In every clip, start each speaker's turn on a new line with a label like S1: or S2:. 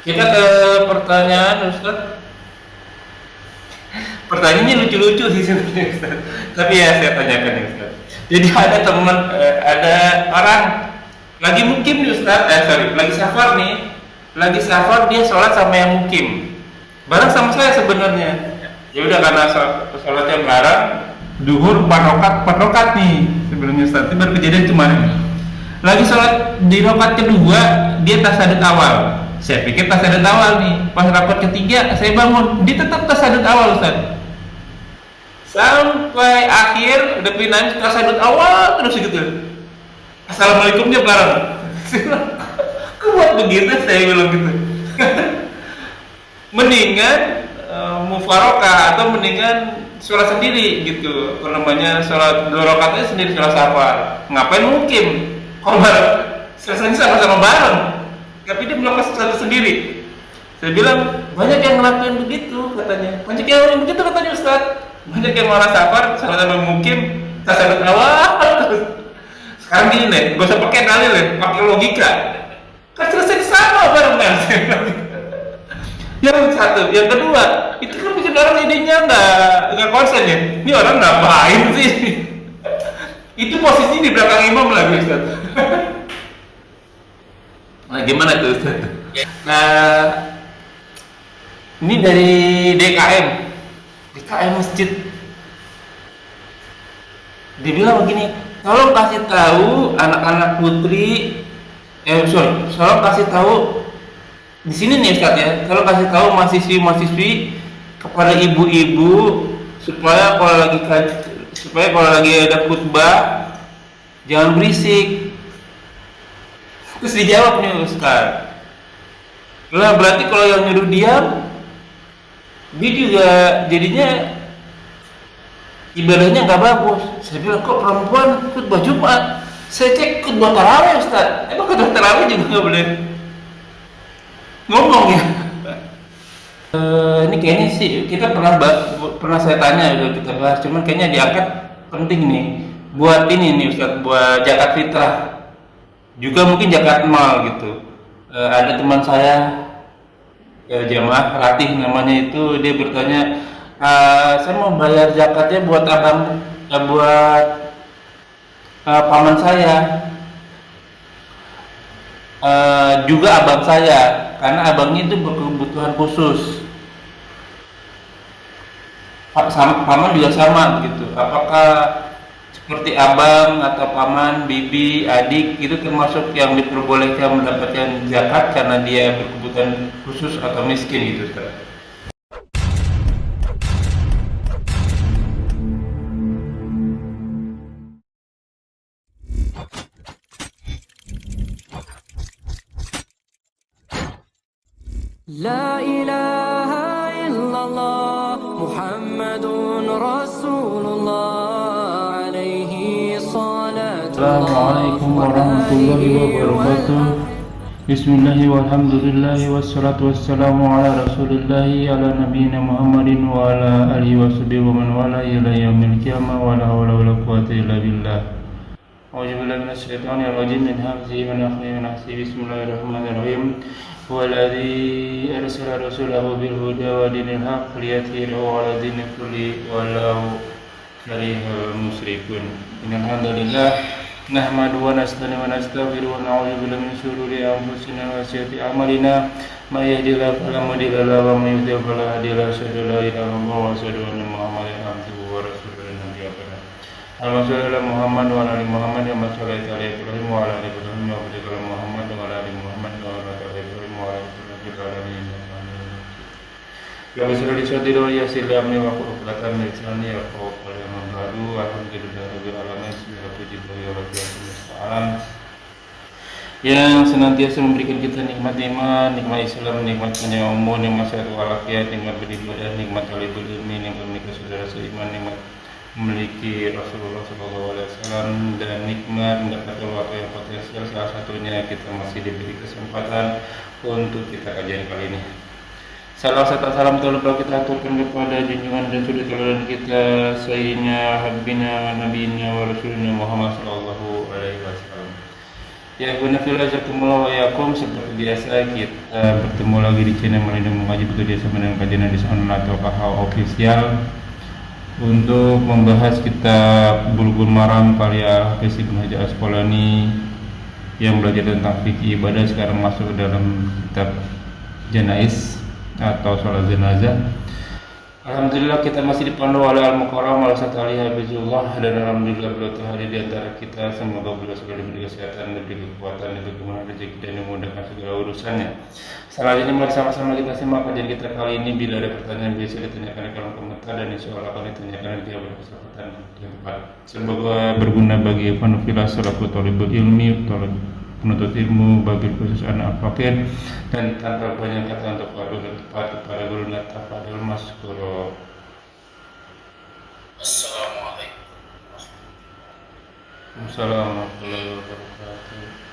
S1: Kita ke pertanyaan Ustaz. Pertanyaannya lucu-lucu sih sebenarnya Ustaz. Tapi ya saya tanyakan ya Ustaz. Jadi ada teman, ada orang lagi mukim nih Ustaz, lagi safar nih. Lagi safar dia sholat sama yang mukim. Bareng sama saya sebenarnya. Ya udah karena sholatnya bareng, duhur 4 rakaat nih sebenarnya Ustaz. Itu baru kejadian kemarin. Lagi sholat di rakaat kedua dia tasyahud awal. Saya pikir tasyahud awal nih. Pas rakaat ketiga saya bangun, dia tetap tasyahud awal Ustaz. Sampai akhir udah pindahin tasyahud awal terus gitu. Assalamualaikumnya bareng. Kok buat begitu saya bilang gitu. Mendingan mufarokah atau mendingan sholat sendiri gitu. Apa namanya sholat 2 rakaatnya sendiri sholat safar. Ngapain mukim? Kalau selesai sama-sama bareng. Tapi dia melakukan sesuatu sendiri. Saya bilang banyak yang ngelakuin begitu katanya. Banyak yang ngelakuin begitu katanya Ustaz. Banyak yang malah safar sama-sama mukim tasyahud awal. Sekarang gini deh, gak usah pakai dalil deh, pakai logika. Kan selesai sama barengan. Yang satu, yang kedua, itu kan bikin orang idenya nggak konsen ya. Ini orang ngapain sih? Itu posisi di belakang imam lagi Ustaz. Nah, gimana tuh Ustaz? Nah, ini dari DKM masjid. Dibilang begini, tolong kasih tahu anak-anak putri, tolong kasih tahu di sini nih Ustaz ya, tolong kasih tahu mahasiswi-mahasiswi kepada ibu-ibu supaya kalau lagi ada khutbah jangan berisik. Terus dijawab nih Ustaz, lah berarti kalau yang nyuruh diam, dia juga jadinya ibadahnya nggak bagus. Saya bilang kok perempuan khutbah Jumat? Saya cek khutbah tarawih Ustaz. Emang khutbah tarawih juga nggak boleh ngomong ya? Ini kayaknya sih kita pernah saya tanya udah kita bahas, cuman kayaknya diangkat penting nih buat ini nih Ustaz, buat zakat fitrah juga mungkin zakat mal gitu. Ada teman saya jamaah Ratih namanya itu, dia bertanya, saya mau bayar zakatnya buat paman saya, juga abang saya, karena abangnya itu berkebutuhan khusus. Paman juga sama gitu. Apakah seperti abang atau paman, bibi, adik itu termasuk yang diperbolehkan mendapatkan zakat karena dia berkebutuhan khusus atau miskin gitu Ustaz?
S2: لا إله إلا الله محمد رسول الله عليه صلاة
S3: Assalamualaikum warahmatullahi wabarakatuh. Bismillahi walhamdulillahi wassalatu wassalamu ala rasulillahi ala nabiyina Muhammadin wa ala alihi wa sahbihi wa man wala ila yaumil qiyamah wa la hawla wa la quwwata illa billah. A'udzu billahi minasyaitonir rajim min hamzihi wa nafthihi wa nafsihi. Bismillahirrahmanirrahim. Huwallazi arsala rasulahu bil huda wa dinil haqq liyudhhirahu 'ala dini kulli walau karihal musyrikun. Innal hamdalillah nahmadu wa nasta'inu wa nastaghfiruhu wa na'udzu billahi min shururi anfusina wa sayyiati a'malina may yahdihillahu fala mudilla lahu wa may yudlil fala hadiya lahu. Asyhadu an la ilaha illallah wa asyhadu anna Muhammadan abduhu wa rasuluhu. Allahumma shalli ala Muhammad wa ala ali Muhammad kama shallaita ala Ibrahim wa ala ali Ibrahim wa barik ala Muhammad wa ala ali Muhammad kama barakta ala Ibrahim wa ala ali Ibrahim fil alamin innaka Hamidum Majid. Ya bismillah sadri wa yassir li amri wa qul uqdatan min lisani yafqahu qawli. Alhamdulillahirabbil alamin. Yang senantiasa memberikan kita nikmat iman, nikmat Islam, nikmat panjang umur, nikmat sehat walafiat, nikmat beribadah, nikmat talibul ilmi, nikmat menikah saudara seiman, nikmat memiliki Rasulullah SAW, dan nikmat mendapatkan waktu yang potensial. Salah satunya kita masih diberi kesempatan untuk kita kajian kali ini. Salam serta salam terlupa kita aturkan kepada junjungan dan suri tauladan kita Sayyidina Habibina Nabiyina wa Rasulina Muhammad sallallahu alaihi wasallam. Ya Gunafillah jazakumullah wa yakum. Seperti biasa kita bertemu lagi di channel Melindungi Mengaji Betul Dia sama dengan kajian hadis online atau KH official untuk membahas kitab Bulughul Maram karya Hafiz Ibnu Hajar Asqalani yang belajar tentang fikih ibadah. Sekarang masuk dalam kitab Janaiz atau sholat jenazah. Alhamdulillah kita masih dipandu oleh Al-Mukarram Al-Ustaz Ali Habibullah, dan alhamdulillah beliau telah hadir di antara kita. Semoga beliau segala diberi kesehatan, diberi kekuatan, diberi kemudahan rezeki dan dimudahkan segala urusannya. Selanjutnya mari sama-sama kita simak kajian kita kali ini. Bila ada pertanyaan bisa ditanyakan di kolom komentar dan insya Allah akan ditanyakan di awal kesempatan yang tepat. Semoga berguna bagi Fanufillah selaku thalibul ilmi, penuntut ilmu, bagi khusus anak fakir, dan tanpa banyak kata untuk waktu dan tepat kepada guru Nata Fadil Maskuro.
S4: Assalamualaikum
S3: Warahmatullahi wabarakatuh.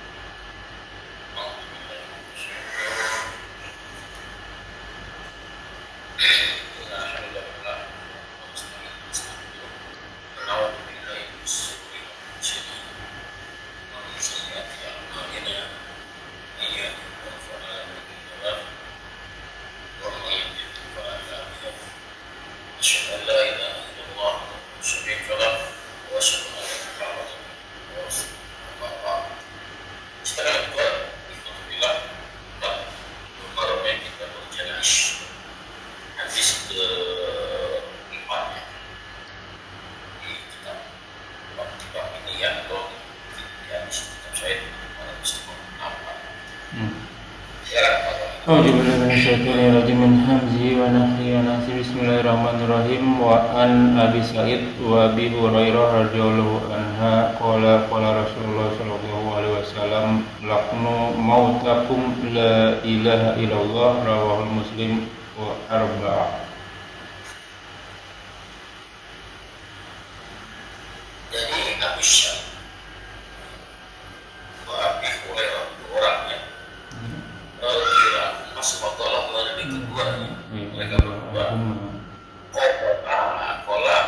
S3: Bismillahirrahmanirrahim. Wa an Abi Sa'id wa Abi Hurairah radhiyallahu anha qala Rasulullah sallallahu alaihi wasallam laqnu mautakum la ilaha illallah rawahul Muslim wa arba'ah.
S4: Jadi Abu Sa'id wa Abi Hurairah dua orang ya. Masuk waktu Allah dari keduanya. Mereka berdua.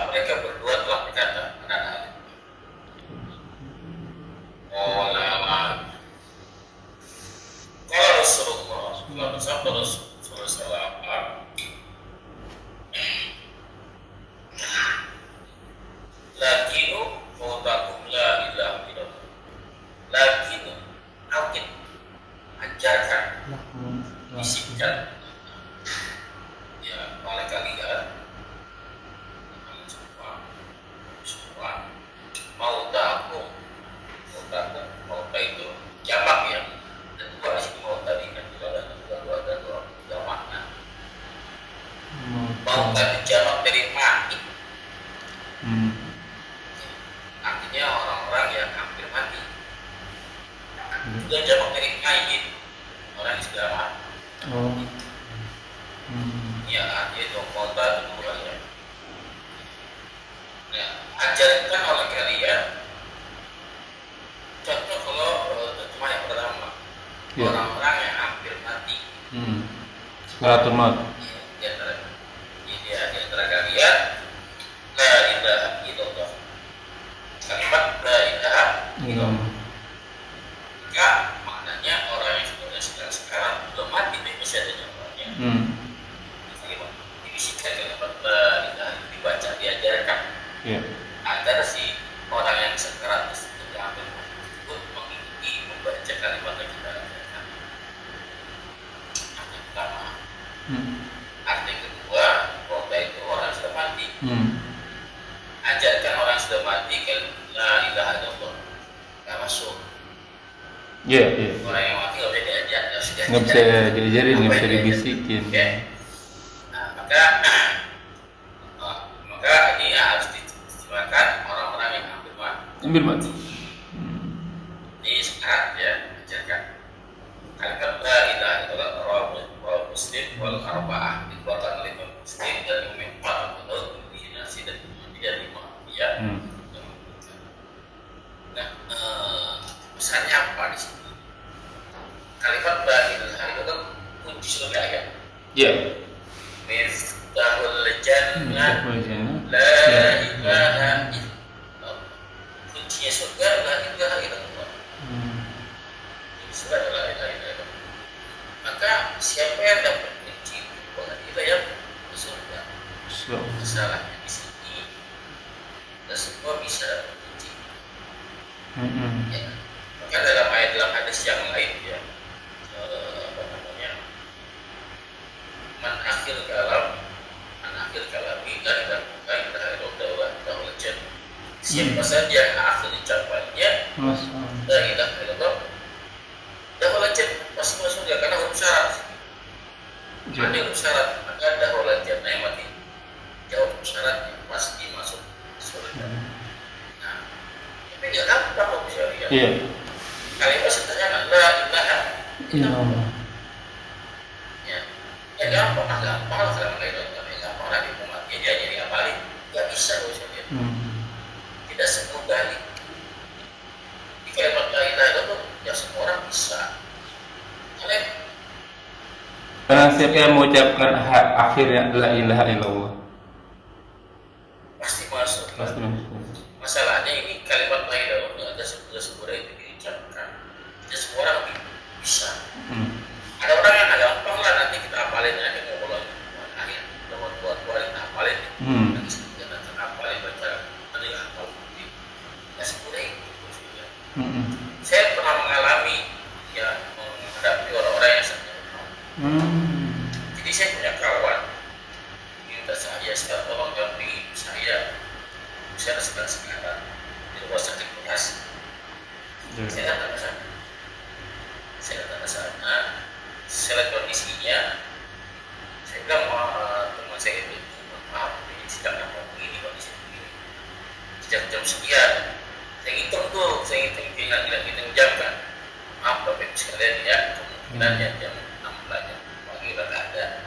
S4: Mereka berdua telah berkata, Rasulullah bersabda Rasulullah lakinu mautakum la ilaha illallah. Lakinu akin ajarkan, bisikkan ya oleh kalian semua mautakum itu jamak ya, dan dua sih mau tadi kan juga ada dua makna. Mauta itu jamak dari mati, artinya orang-orang yang hampir mati. Juga jamak dari mayit, orang yang sudah mati. Ya, itu mauta itu dua ya. Nah, ajarkan oleh kalian. Contoh kalau cuma yang pertama,
S3: Ya.
S4: orang-orang yang hampir mati.
S3: Sekaratul maut.
S4: Di antara kalian, la ilaha illallah. Kalimat la ilaha illallah. Maka maknanya orang yang sudah sekarang belum mati, tapi masih ada nyawanya. Dibisikkan kalimat la ilaha itu dibaca, diajarkan.
S3: Ya.
S4: Agar si orang yang sekarang sudah hampir mati tersebut mengikuti membaca kalimat yang kita ajarkan. Arti pertama. Arti kedua, kota itu orang yang sudah mati. Ajarkan orang yang sudah mati ke la ilaha illallah. Nggak masuk.
S3: Ya.
S4: Orang yang mati nggak bisa diajak,
S3: Nggak bisa diajarin, nggak bisa dibisikin.
S4: Oke. Nah, maka ini harus diistimewakan orang-orang yang hampir mati.
S3: Ambil mati.
S4: Ini sekarang ya ajarkan kalimat la ilaha illallah rawahu Muslim wal arba'ah, dikeluarkan oleh Imam Muslim dan Imam Ahmad di nasi dan Imam ya. Nah, pesannya apa di sini? Kalimat la ilaha illallah kunci surga ya.
S3: Ya.
S4: Miftahul jannah la ilaha illallah. Kuncinya surga la ilaha illallah. maka siapa yang dapat kunci itu yang surga.
S1: So.
S4: Masalahnya di sini kita semua bisa dapat kunci. Ya. Maka dalam hadis yang lain ya, apa namanya, man akhir kalami dan siapa saja yang akhir ucapannya la ilaha illallah dahul jannah, pasti masuk surga karena huruf syarat. Ada huruf syarat, maka dahul jannah yang mati jawab syaratnya pasti masuk surga. Nah, tapi nggak gampang loh bisa lihat.
S3: Iya.
S4: Kalimat sederhana la ilaha illallah. Ya gampang lah kalau kayak gitu. Gampang lah diumat dia jadi apalagi nggak bisa loh saya lihat. Tidak semudah ini. Di kalimat la ilaha illallah ya semua orang bisa.
S1: Karena siapa yang mengucapkan akhirnya la ilaha illallah
S4: Pasti masuk.
S1: pasti masuk.
S4: Masalahnya ini kalimat la ilaha illallah ada semudah itu diucapkan. Jadi semua orang bisa. Ada orang yang agak gampang lah, nanti kita hafalin aja ngobrol akhir nomor dua kita hafalin. Nanti kita hafalin baca nanti hafal. Ya semudah itu. Saya pernah mengalami ya menghadapi orang-orang yang sangat jadi saya punya kawan minta saya tolong dampingi saya sedang sekarang di rumah sakit Bekasi. Saya datang ke sana, saya lihat kondisinya, saya bilang teman saya itu maaf ini sedang apa begini kondisi begini sejak jam sekian. Saya hitung jam kan, maaf Bapak Ibu sekalian ya, kemungkinannya jam 6 jam pagi udah nggak ada.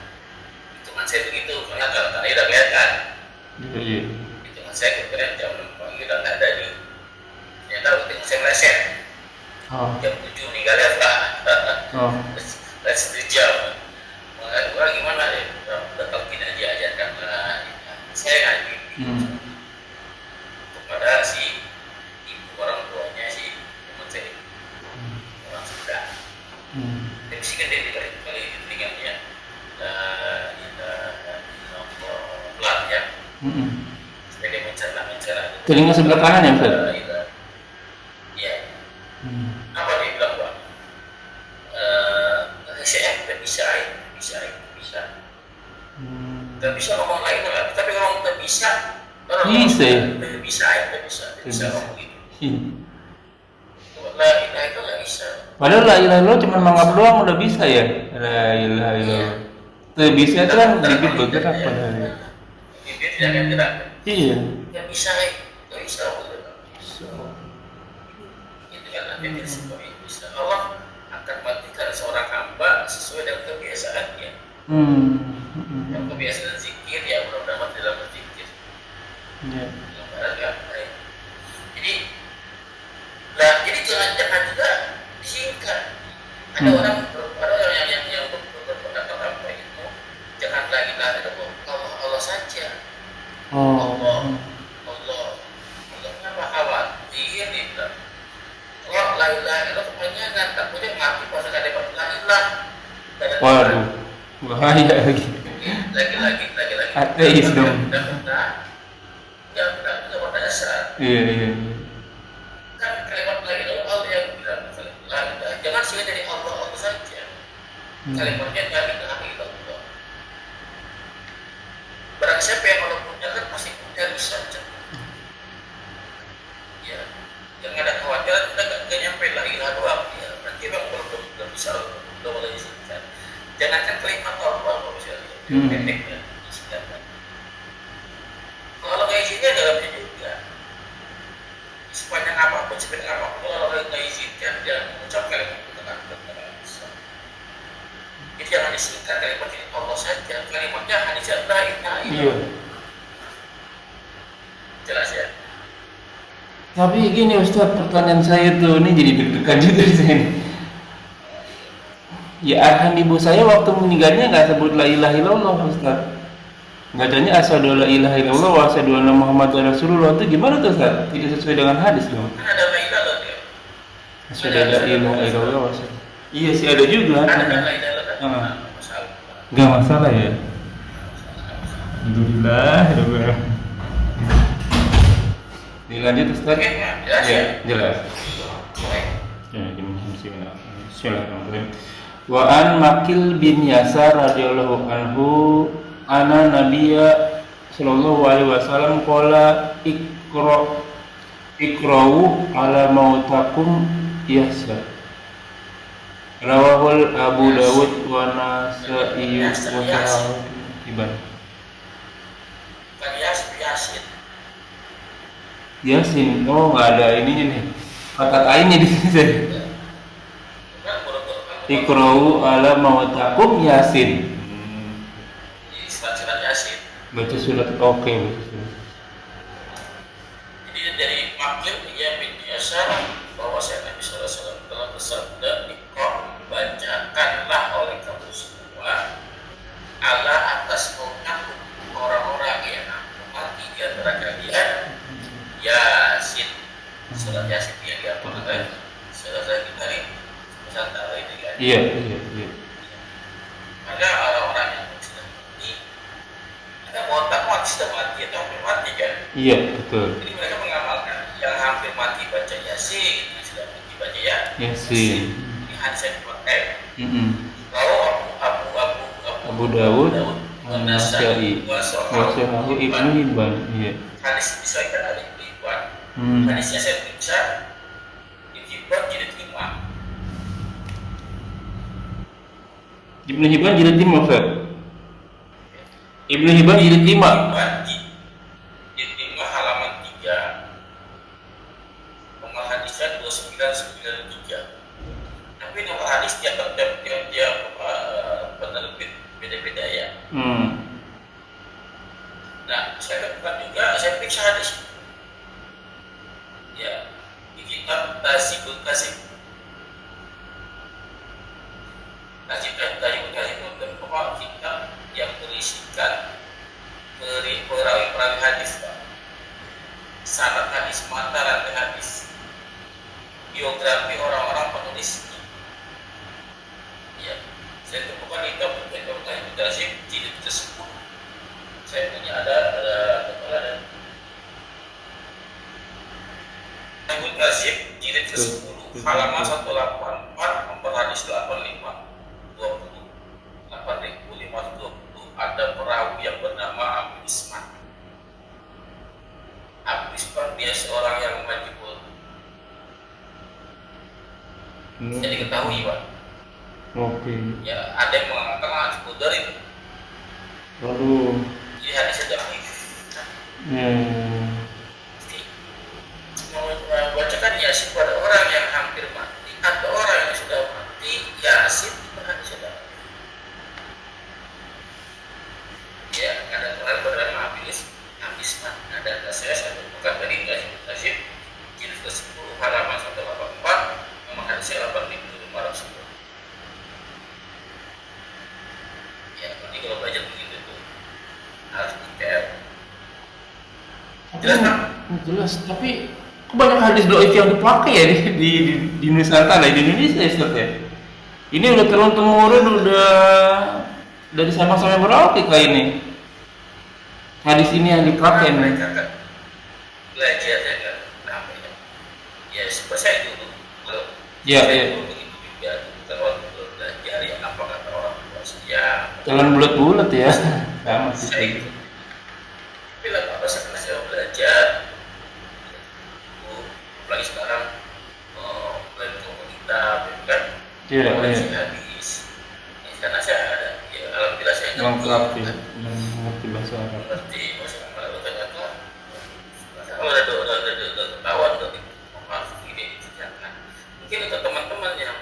S4: Hitungan saya begitu, karena kalau tadi udah kelihatan.
S1: Iya.
S4: Hitungan saya kira jam 6 pagi udah nggak ada nih. Ternyata hitungan saya meleset. Jam 7 nih kalian lah. Let's do jam. Orang gimana ya? Udah talkin aja ajarkan lah. Saya nggak gitu. Kepada si orang tuanya si teman saya orang Sunda. Tapi sih kan dia kali telinganya pelan ya. Sebagai mencerna.
S1: Telinga sebelah kanan ya Ustaz?
S4: Iya. Apa dia bilang Pak? Saya tidak bisa. Tidak bisa ngomong lain lah. Tapi kalau kita bisa. Bisa ngomong gitu. La ilaha itu nggak bisa.
S1: Padahal la ilaha illallah cuma mangap doang udah bisa ya. La ilaha illallah. Tuh bisa itu kan bibit bergerak padahal.
S4: Bibit tidak akan gerak.
S1: Iya.
S4: Nggak bisa. Itu kan nanti bisa. Allah akan matikan seorang hamba sesuai dengan kebiasaannya. Yang kebiasaan zikir ya mudah-mudahan mati dalam berzikir.
S1: Iya.
S4: Jadi jangan juga disingkat. Ada orang yang berpendapat apa itu jangan la ilaha illallah Allah saja. Allah kenapa khawatir dia bilang kalau la ilaha illallah kepanjangan takutnya mati pas ada dapat la ilaha.
S1: Waduh, bahaya lagi.
S4: Lagi.
S1: Ateis dong.
S4: Tidak berdasar.
S1: Iya.
S4: Kan kalimat la ilaha Allah yang bilang la ilaha. Jangan sih dari Allah saja. Kalimatnya la ilaha illallah. Barang siapa yang Allah punya kan pasti punya bisa. Ya, jangan ada kekhawatiran kita nggak nyampe la ilaha doang. Ya, berarti memang belum bisa belum boleh disingkat. Jangankan kalimat Allah kalau bisa pendeknya disingkat. Kalau nggak izinkan nggak bisa juga. Sepanjang apapun, kalau nggak izinkan jangan mengucap kalimat itu dengan bisa. Jadi jangan disingkat kalimat ini Allah saja. Kalimatnya hanya la ilaha illallah. Jelas ya.
S1: Tapi gini Ustaz, pertanyaan saya tuh ini jadi deg-degan juga di sini. Ya arahan ibu saya waktu meninggalnya nggak sebut la ilaha illallah Ustaz. Bacanya asyhadu alla ilaha illallah wa asyhadu anna muhammadar rasulullah. Itu gimana tuh Ustaz? Tidak sesuai dengan hadis dong.
S4: Kan ada la ilaha dia.
S1: Asyhadu alla ilaha illallah wa asyhadu. Iya sih ada juga.
S4: Ada la ilaha
S1: Ah.
S4: masalah.
S1: Nggak masalah ya. Alhamdulillah. Dilanjut Ustaz.
S4: Oke, ya, jelas ya.
S1: Ya, jelas.
S4: Baik.
S1: Ya, Bismillahirrahmanirrahim. Wa an Makil bin Yasar radhiyallahu anhu anna Nabiyya sallallahu alaihi wasallam qala ikra'u ala mautakum yasa. Rawahul Abu Dawud wa Nasa'i wa Sahahu Ibn.
S4: Kan Yasin.
S1: Yasin, oh nggak ada ininya nih. Fakat ainnya di sini saya. Ikra'u ala mautakum Yasin.
S4: Di surat Yasin.
S1: Baca surat, oke, baca surat.
S4: Jadi dari Makil bin Yasar bahwa Nabi sallallahu alaihi wasallam telah bersabda, "Iqra, bacakanlah oleh kamu semua ala atas kaum orang-orang yang mati di antara kalian Yasin." Surat Yasin yang diaturkan surat dari Nusantara ini kan.
S1: Iya.
S4: Ada orang-orang yang sudah mati, ada otak mati sudah mati atau hampir mati kan.
S1: Iya, betul.
S4: Jadi mereka mengamalkan yang hampir mati baca Yasin, yang sudah mati baca
S1: Yasin.
S4: Ini hadis yang dipakai. Lalu
S1: Abu Dawud
S4: An-Nasa'i
S1: wa Sahahu Ibnu Hibban. Iya.
S4: Hadis disahkan oleh Ibnu Hibban. Hadisnya saya periksa Ibnu Hibban jilid 5.
S1: Ibnu Hibban jilid 5, Ustaz. Ibnu Hibban jilid 5.
S4: Jilid 5 halaman 3. Nomor hadisnya 2993. Tapi nomor hadis tiap penerbit beda-beda ya. Nah, saya temukan juga, saya periksa hadis. Ya, di kitab Tasibul Kasib. Tasibul Kasib itu merupakan kitab yang berisikan perawi-perawi hadis, Pak. Sanad hadis, mata rantai hadis, biografi orang-orang penulisnya. Ya, saya temukan kitab Tasibul Kasib jilid ke-10. Saya punya ada Tasibul Kasib jilid ke-10 halaman 184 nomor hadis 8520 ada perawi yang bernama Abu Isman. Abu Isman dia seorang yang majhul. Jadi diketahui, Pak.
S1: Oke.
S4: Ya, ada yang mengatakan majhul dari itu.
S1: Lalu
S4: Jadi hadisnya dhaif. Bacakan Yasin pada orang yang hampir mati atau orang yang sudah mati, Yasin itu hadisnya dhaif. Ya, ada orang bernama Abisman. Ada saya temukan dari Tasib jilid ke-10 halaman 184 nomor hadisnya 8510. Ya, nanti kalau belajar begitu tuh harus detail. Jelas, Pak?
S1: jelas, tapi kok banyak hadis dhaif yang dipakai ya di Nusantara, di Indonesia ya, Ustaz ya? Ini udah turun-temurun, udah dari sama-sama berapa kayak ini. Hadis ini yang dipakai nih.
S4: Mereka kan belajar ya kan namanya. Ya seperti saya dulu. Kalau
S1: Iya.
S4: dulu begitu juga kalau belajar ya apa kata orang tua saya.
S1: Jalan bulat-bulat ya. Sama
S4: Saya
S1: sih.
S4: itu. Tapi lah apa setelah saya belajar, apalagi sekarang belajar komunitas, kan?
S1: Iya.
S4: Hadis. Ya, karena saya ada, ya alhamdulillah saya
S1: Lengkap ya. Mengerti bahasa Arab.
S4: Berarti masalah ternyata kalau udah ketahuan udah memasuki ini dikerjakan. Mungkin untuk teman-teman yang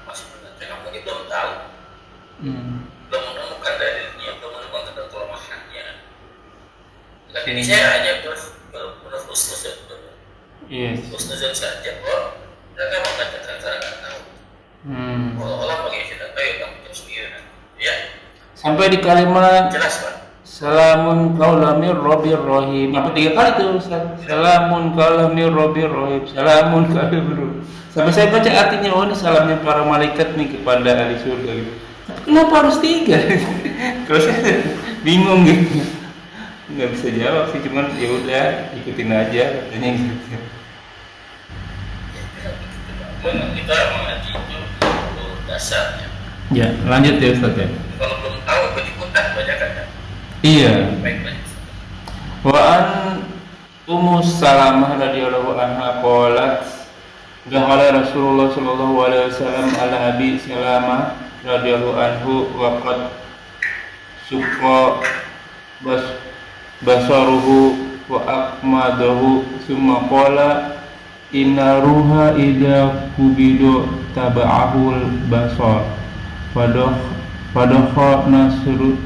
S4: masih belajar, mungkin belum tahu, belum menemukan dalilnya, belum menemukan kelemahannya. Tapi ini saya hanya berhusnuzon,
S1: Yes.
S4: husnuzon saja. Kok mereka mengatakan saya nggak tahu. Kalau Allah bagi kita tahu ya kamu jawab sendiri. Ya,
S1: Sampai di kalimat
S4: jelas, Pak.
S1: Salamun kaulamir Rabbir Rahim. Apa 3 kali tuh Ustaz? Salamun kaulamir Rabbir Rahim. Salamun kaulamir. Sampai saya baca artinya, oh ini salamnya para malaikat nih kepada ahli surga gitu. kenapa harus 3? Terus saya bingung gitu, nggak bisa jawab sih, cuman ya udah ikutin aja katanya gitu.
S4: Memang kita mengaji itu dasarnya.
S1: Ya lanjut ya Ustaz ya.
S4: Kalau belum tahu ikut-ikutan banyak kan?
S1: Iya.
S4: Baik-baik.
S1: Wa an Ummu Salamah radhiyallahu anha qalat Dakhala Rasulullah sallallahu alaihi wasallam ala Abi Salamah radhiyallahu anhu wa qad suqa basaruhu wa aqmadahu summa qala inna ruha idza kubido taba'ahul basar padakha nasun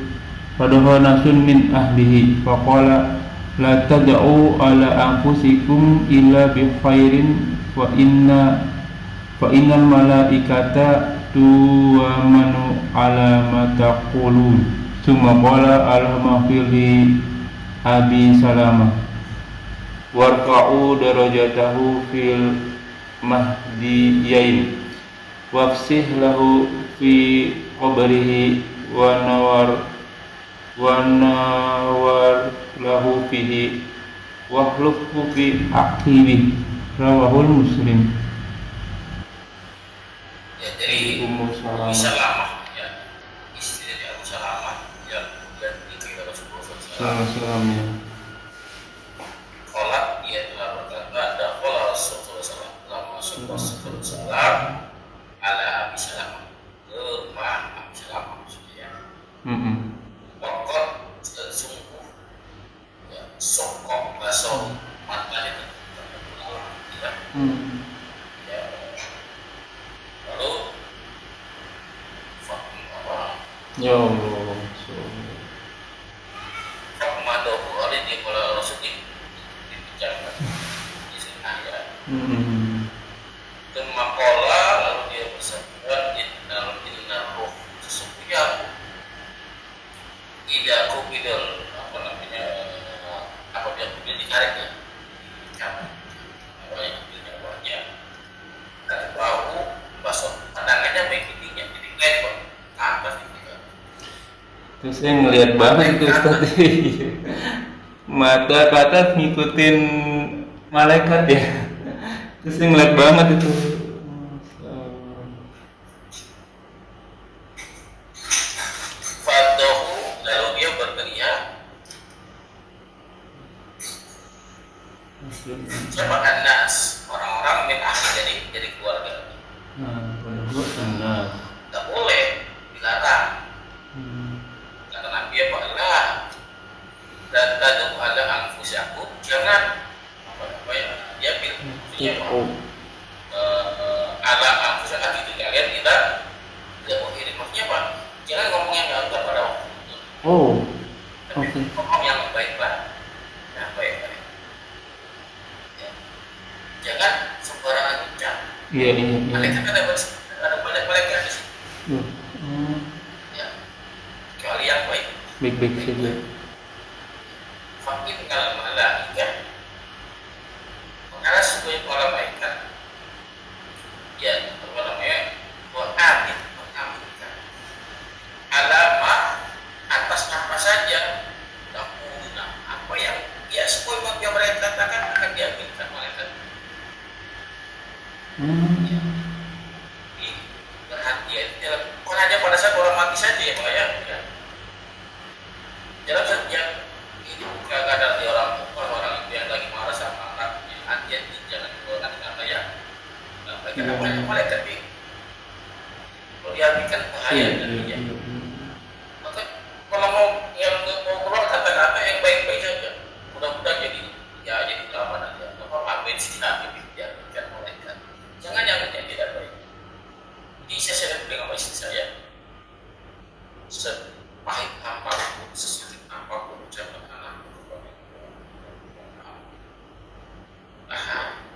S1: min ahlihi faqala la tad'u ala anfusikum illa bi khairin wa innal malaikata tuwamanu ala ma taqulun summa qala al-mahfili Abi Salamah warfa'u darajatahu fil mahdiyain wafsih lahu fi qabrihi wa nawar lahu fihi wahlufhu fi aqibi rawahul Muslim.
S4: Ya, dari
S1: Ummu Salamah.
S4: Salamah ya, istri dari Abu Salamah yang kemudian diterima Rasulullah SAW.
S1: Salamnya.
S4: Kolak dia telah berkata ada kolak Rasulullah SAW telah masuk Rasulullah SAW ala Abi Salamah ke rumah Abi Salamah maksudnya. Pokok sungguh ya, sokok baso matanya tidak ya. Lalu
S1: Ya Allah.
S4: Fakmadohu oleh dia kalau Rasul dibicara di sana ya. Kemakola lalu dia bersabda inna roh sesungguhnya tidak aku bidal apa namanya apa dia bidal ditarik ya apa yang bidal awalnya dari bahu basah pandangannya mengikutinya jadi lebar ke atas gitu.
S1: Terus saya ngelihat banget itu Ustaz. Mata ke atas ngikutin malaikat ya. Terus saya ngeliat banget itu.
S4: Fadahu lalu dia berteriak siapa anas orang-orang min ahli jadi keluarga nggak boleh dilarang kata Nabi apa Allah dan tadu ala anfusakum jangan apa ya dia bilang ala anfusakum itu kalian tidak mengirim maksudnya apa jangan ngomong yang nggak pada waktu itu tapi ngomong yang baik-baik ya baik-baik ya. Jangan sembarangan ucap.
S1: Iya.
S4: Malaikat ada malaikat di situ. Ya. Kecuali yang baik.
S1: Baik-baik saja.
S4: Fakin kalau malaikat. Karena sebagai para malaikat. Ya, apa namanya? Buat amin, mengaminkan. Alama atas apa saja. Apa yang ya semua yang mereka katakan akan diaminkan malaikat. Ya. Perhatian bukan hanya pada saat orang mati saja ya Pak ya. Dalam setiap ini bukan ada di orang yang lagi marah sama anaknya hati itu jangan keluarkan karena ya mereka malaikat tapi kalau diambilkan bahaya nantinya. Maka kalau mau yang mau keluar kata-kata yang baik-baik saja mudah-mudahan jadi keamanan ya apa sih nanti ya kan malaikat jangan yang tidak baik. Jadi saya dengan istri saya sepahit apapun sesakit apapun ucapan anakku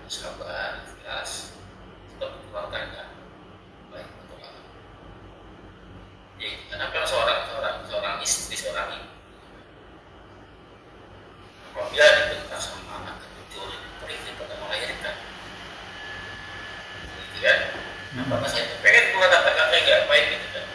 S4: sabar ikhlas tetap keluarganya baik untuk anak. Jadi kenapa seorang istri seorang ibu apabila dibentak sama anak itu pergi pada melahirkan gitu kan apakah saya pengen keluar kata-kata yang gak baik gitu kan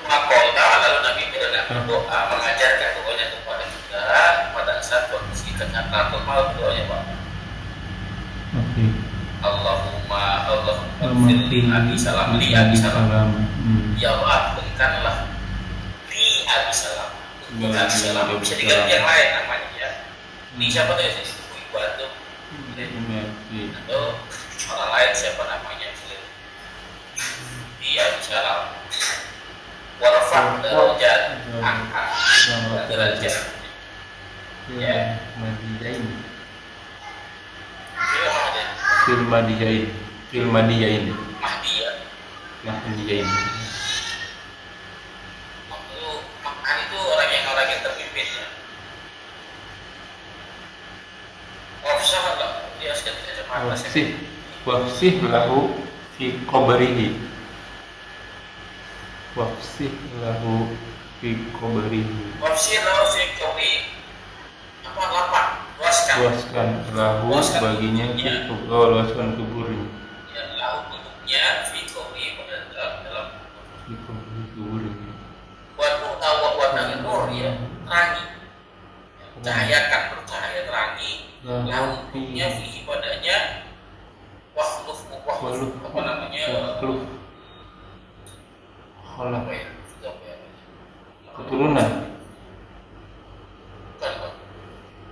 S4: Makola lalu Nabi tidak berdoa mengajarkan doanya kepada kita pada saat kondisi kenyataan malam doanya Pak.
S3: Oke.
S4: Allahumma firli abi salam li abi salam. Ya Allah berikanlah li abi salam. Li abi salam bisa diganti yang lain namanya ya. Li siapa tuh ya? Ibu atau orang lain siapa namanya? Li abi salam. Warfaq derajat angkat derajat ya
S3: Madiyain.
S4: film
S3: Fil Madiyain.
S4: Mahdi ya
S3: Madiyain.
S4: itu orang yang terpimpin ya offsah lah dia sekali saja malas
S3: Wafsih lahu fi qabrihi. Wafsih lahu fi qabrihi.
S4: offsah lalu sekali apa lapak
S3: Luaskan lahu baginya luaskan kuburnya.
S4: ya lalu bentuknya fitomi pada dalam
S3: Fi kuburnya.
S4: buat warna nur ya terangi cahayakan bercahaya terangi lalu bentuknya fihi padanya wakhluf apa namanya
S3: Khalaf
S4: apa ya
S3: keturunan.
S4: bukan Pak.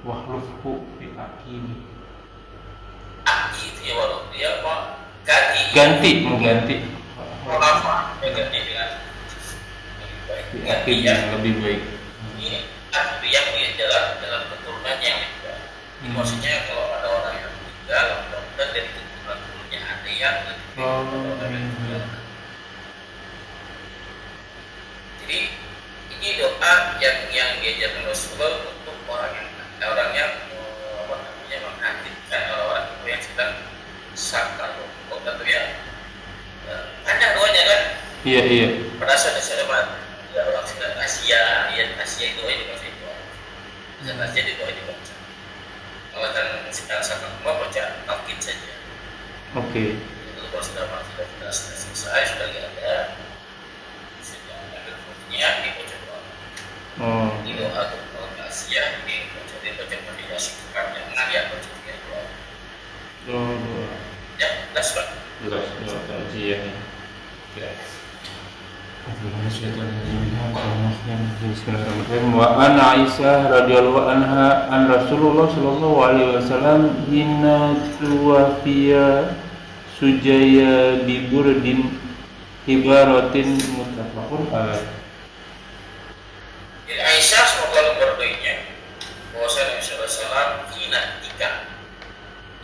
S3: Wahlufhu fi aqimi.
S4: Aki itu ya walau dia apa
S3: Mengganti
S4: apa ya ganti dengan
S3: fi
S4: lebih baik
S3: aqimi
S4: ya
S3: yang lebih baik.
S4: ini aki yang dia jalan keturunannya yang lebih baik. Ini maksudnya kalau ada orang yang meninggal mudah-mudahan dari keturunannya ada yang lebih baik daripada orang yang meninggal. Jadi ini doa yang diajarkan Rasulullah untuk orang yang apa namanya menghadirkan orang-orang yang sedang sakar atau ya panjang doanya kan
S3: Iya.
S4: pada saat ada orang sedang Asia itu aja bahasa itu sedang Asia itu aja baca kalau sedang sakar baca talqin saja
S3: Oke.
S4: itu kalau sudah selesai sudah ada sudah ambil fungsinya dibaca doa di doa untuk Asia ini baca meditasi kepada yang baca doa ya jelas Pak.
S3: Jelas. Iya. Bismillahirrahmanirrahim. Wa an Aisyah radhiyallahu anha an Rasulullah sallallahu alaihi wasallam inna tuwafiya sujaya bi burdin ibaratin muttafaqun alaih.
S4: Jadi Aisyah semoga Allah berdainya bahwasanya Nabi sallallahu alaihi wasallam ketika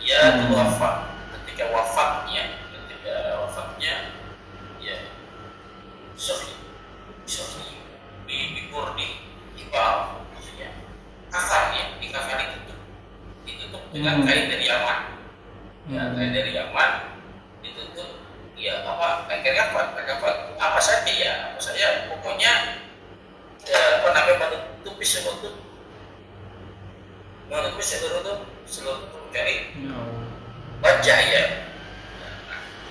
S4: ia wafat ketika wafatnya ya Sofi di kurdi ibal maksudnya kafarnya di kafan ditutup dengan kain dari Yaman kain dari Yaman ditutup ya apa kain kafan apa saja pokoknya apa namanya menutupi seluruh dari wajah ya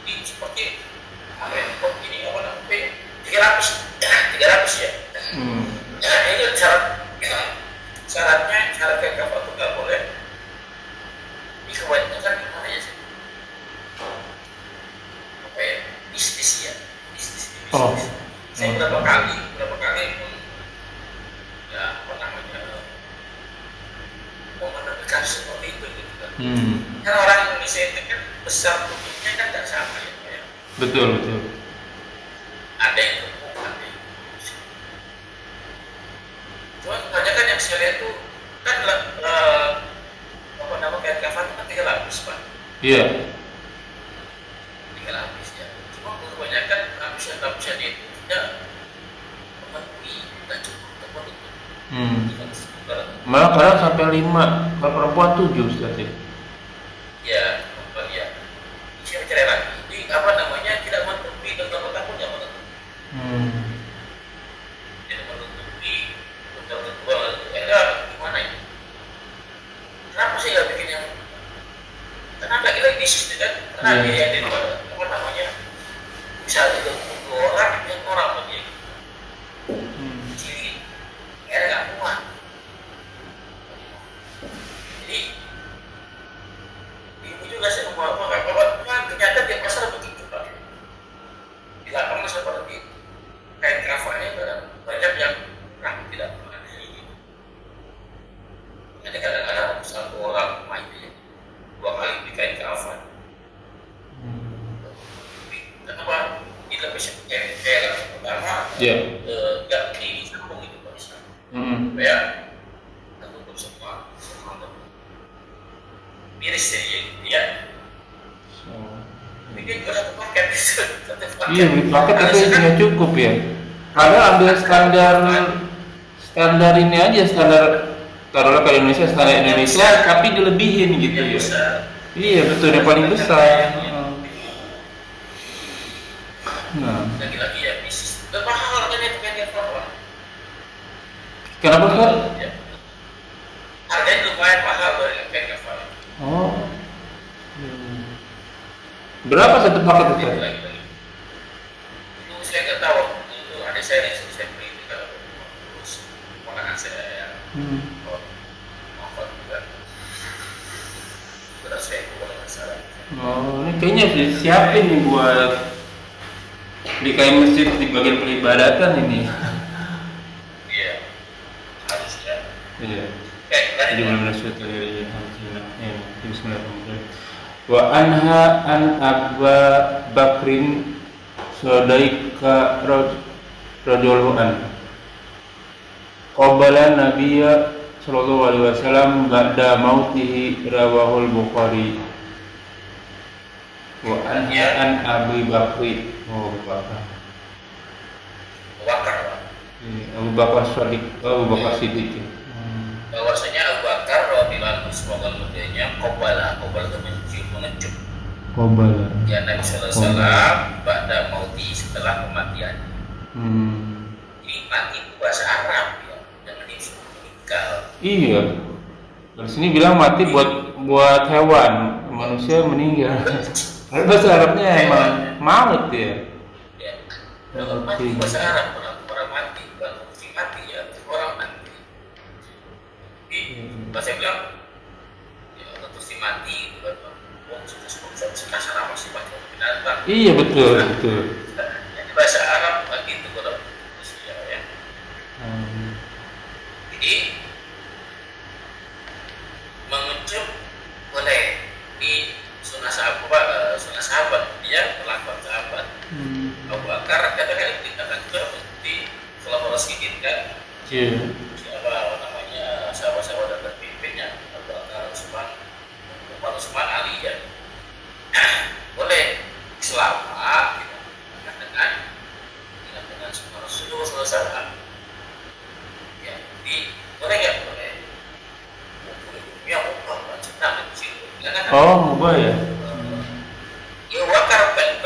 S4: jadi seperti apa ya ini apa namanya tiga lapis ya itu syaratnya kayak apa tuh nggak boleh ini kebanyakan gimana ya sih apa ya bisnis saya berapa kali pun ya apa namanya mau menemukan seperti itu gitu kan kan orang Indonesia itu kan besar bentuknya kan nggak sama ya Pak ya.
S3: Betul.
S4: Ada yang gemuk, ada yang kurus. Cuma kebanyakan yang saya lihat itu kan apa namanya kain kafan itu kan 3 lapis Pak.
S3: Iya.
S4: 3 lapis ya. Cuma kebanyakan lapisan itu tidak memenuhi dan cukup untuk menutup.
S3: Malah kadang sampai 5, kalau perempuan 7 Ustaz ya.
S4: Ya, ya. Saya bicara lagi. Ini apa namanya tidak menutupi dan takut yang menutupi. Tidak menutupi untuk gimana ya? Kenapa sih nggak bikin yang? Karena lagi bisnis kan? Karena dia apa namanya? Bisa juga 2 orang, 4 orang lagi.
S1: Iya.
S4: nggak disambung itu Pak Islam. Ya, tertutup semua miris ya, gitu ya. Ini dia juga satu paket.
S1: Iya, beli paket tapi nggak cukup ya. Karena ambil standar ini aja, standar taruhlah kalau Indonesia standar Indonesia, tapi dilebihin gitu ya. Iya betul, yang paling besar. Nah,
S4: Lagi-lagi ya bisnis. Udah mahal harganya itu kan yang Pak.
S1: kenapa Kak?
S4: Ya. Harganya lumayan mahal loh yang kayak Pak.
S1: Oh, berapa satu paket itu?
S4: Lagi-lagi. Itu saya nggak tahu. Itu ada saya nih, saya beli itu kalau terus ponakan saya yang maafkan juga. Berat saya itu kalau nggak salah.
S1: Oh, ini kayaknya harus disiapin nih buat di kayak masjid di bagian peribadatan ini.
S4: Iya, harusnya.
S1: Iya.
S4: Tadi
S1: Jadi benar-benar suatu dari Bismillahirrahmanirrahim. Wa anha an Abu Bakrin Sadaika radhiyallahu an. Qabala Nabiyya sallallahu alaihi wasallam ba'da mautihi rawahul Bukhari. Wa anha an Abu Bakri. Oh, Bakar.
S4: Bakar, Pak.
S1: Abu Bakar Shadiq, Abu Bakar Siddiq.
S4: Bahwasanya Abu Bakar radhiyallahu anhu semoga mudanya qobala itu mengecup
S1: Qabala.
S4: ya Nabi sallallahu alaihi wasallam pada mauti setelah kematian. Ini mati itu bahasa Arab ya, jangan disuruh meninggal.
S1: Iya. Di sini bilang mati buat hewan, manusia meninggal. Karena bahasa Arabnya emang maut ya.
S4: Ya. Kalau mati bahasa Arab orang mati bukan fungsi mati ya, orang mati. Bahasa bilang ya terus mati bukan kasar apa sih Pak? Binatang.
S1: Iya betul betul.
S4: Jadi bahasa Arab begitu kalau manusia ya. Jadi mengucup boleh di sunnah sahabat dia perlakuan sahabat. Abu Bakar katakan dikatakan juga di kolaborasi kan.
S1: Iya.
S4: Siapa namanya sahabat-sahabat dan terpimpinnya Abu Bakar, Utsman, Ali ya. Boleh selama kita dengan semua Rasulullah SAW. Ya, boleh nggak boleh? Ya, ubah senang di situ.
S1: Oh, mubah ya.
S4: Ya, wakar banyak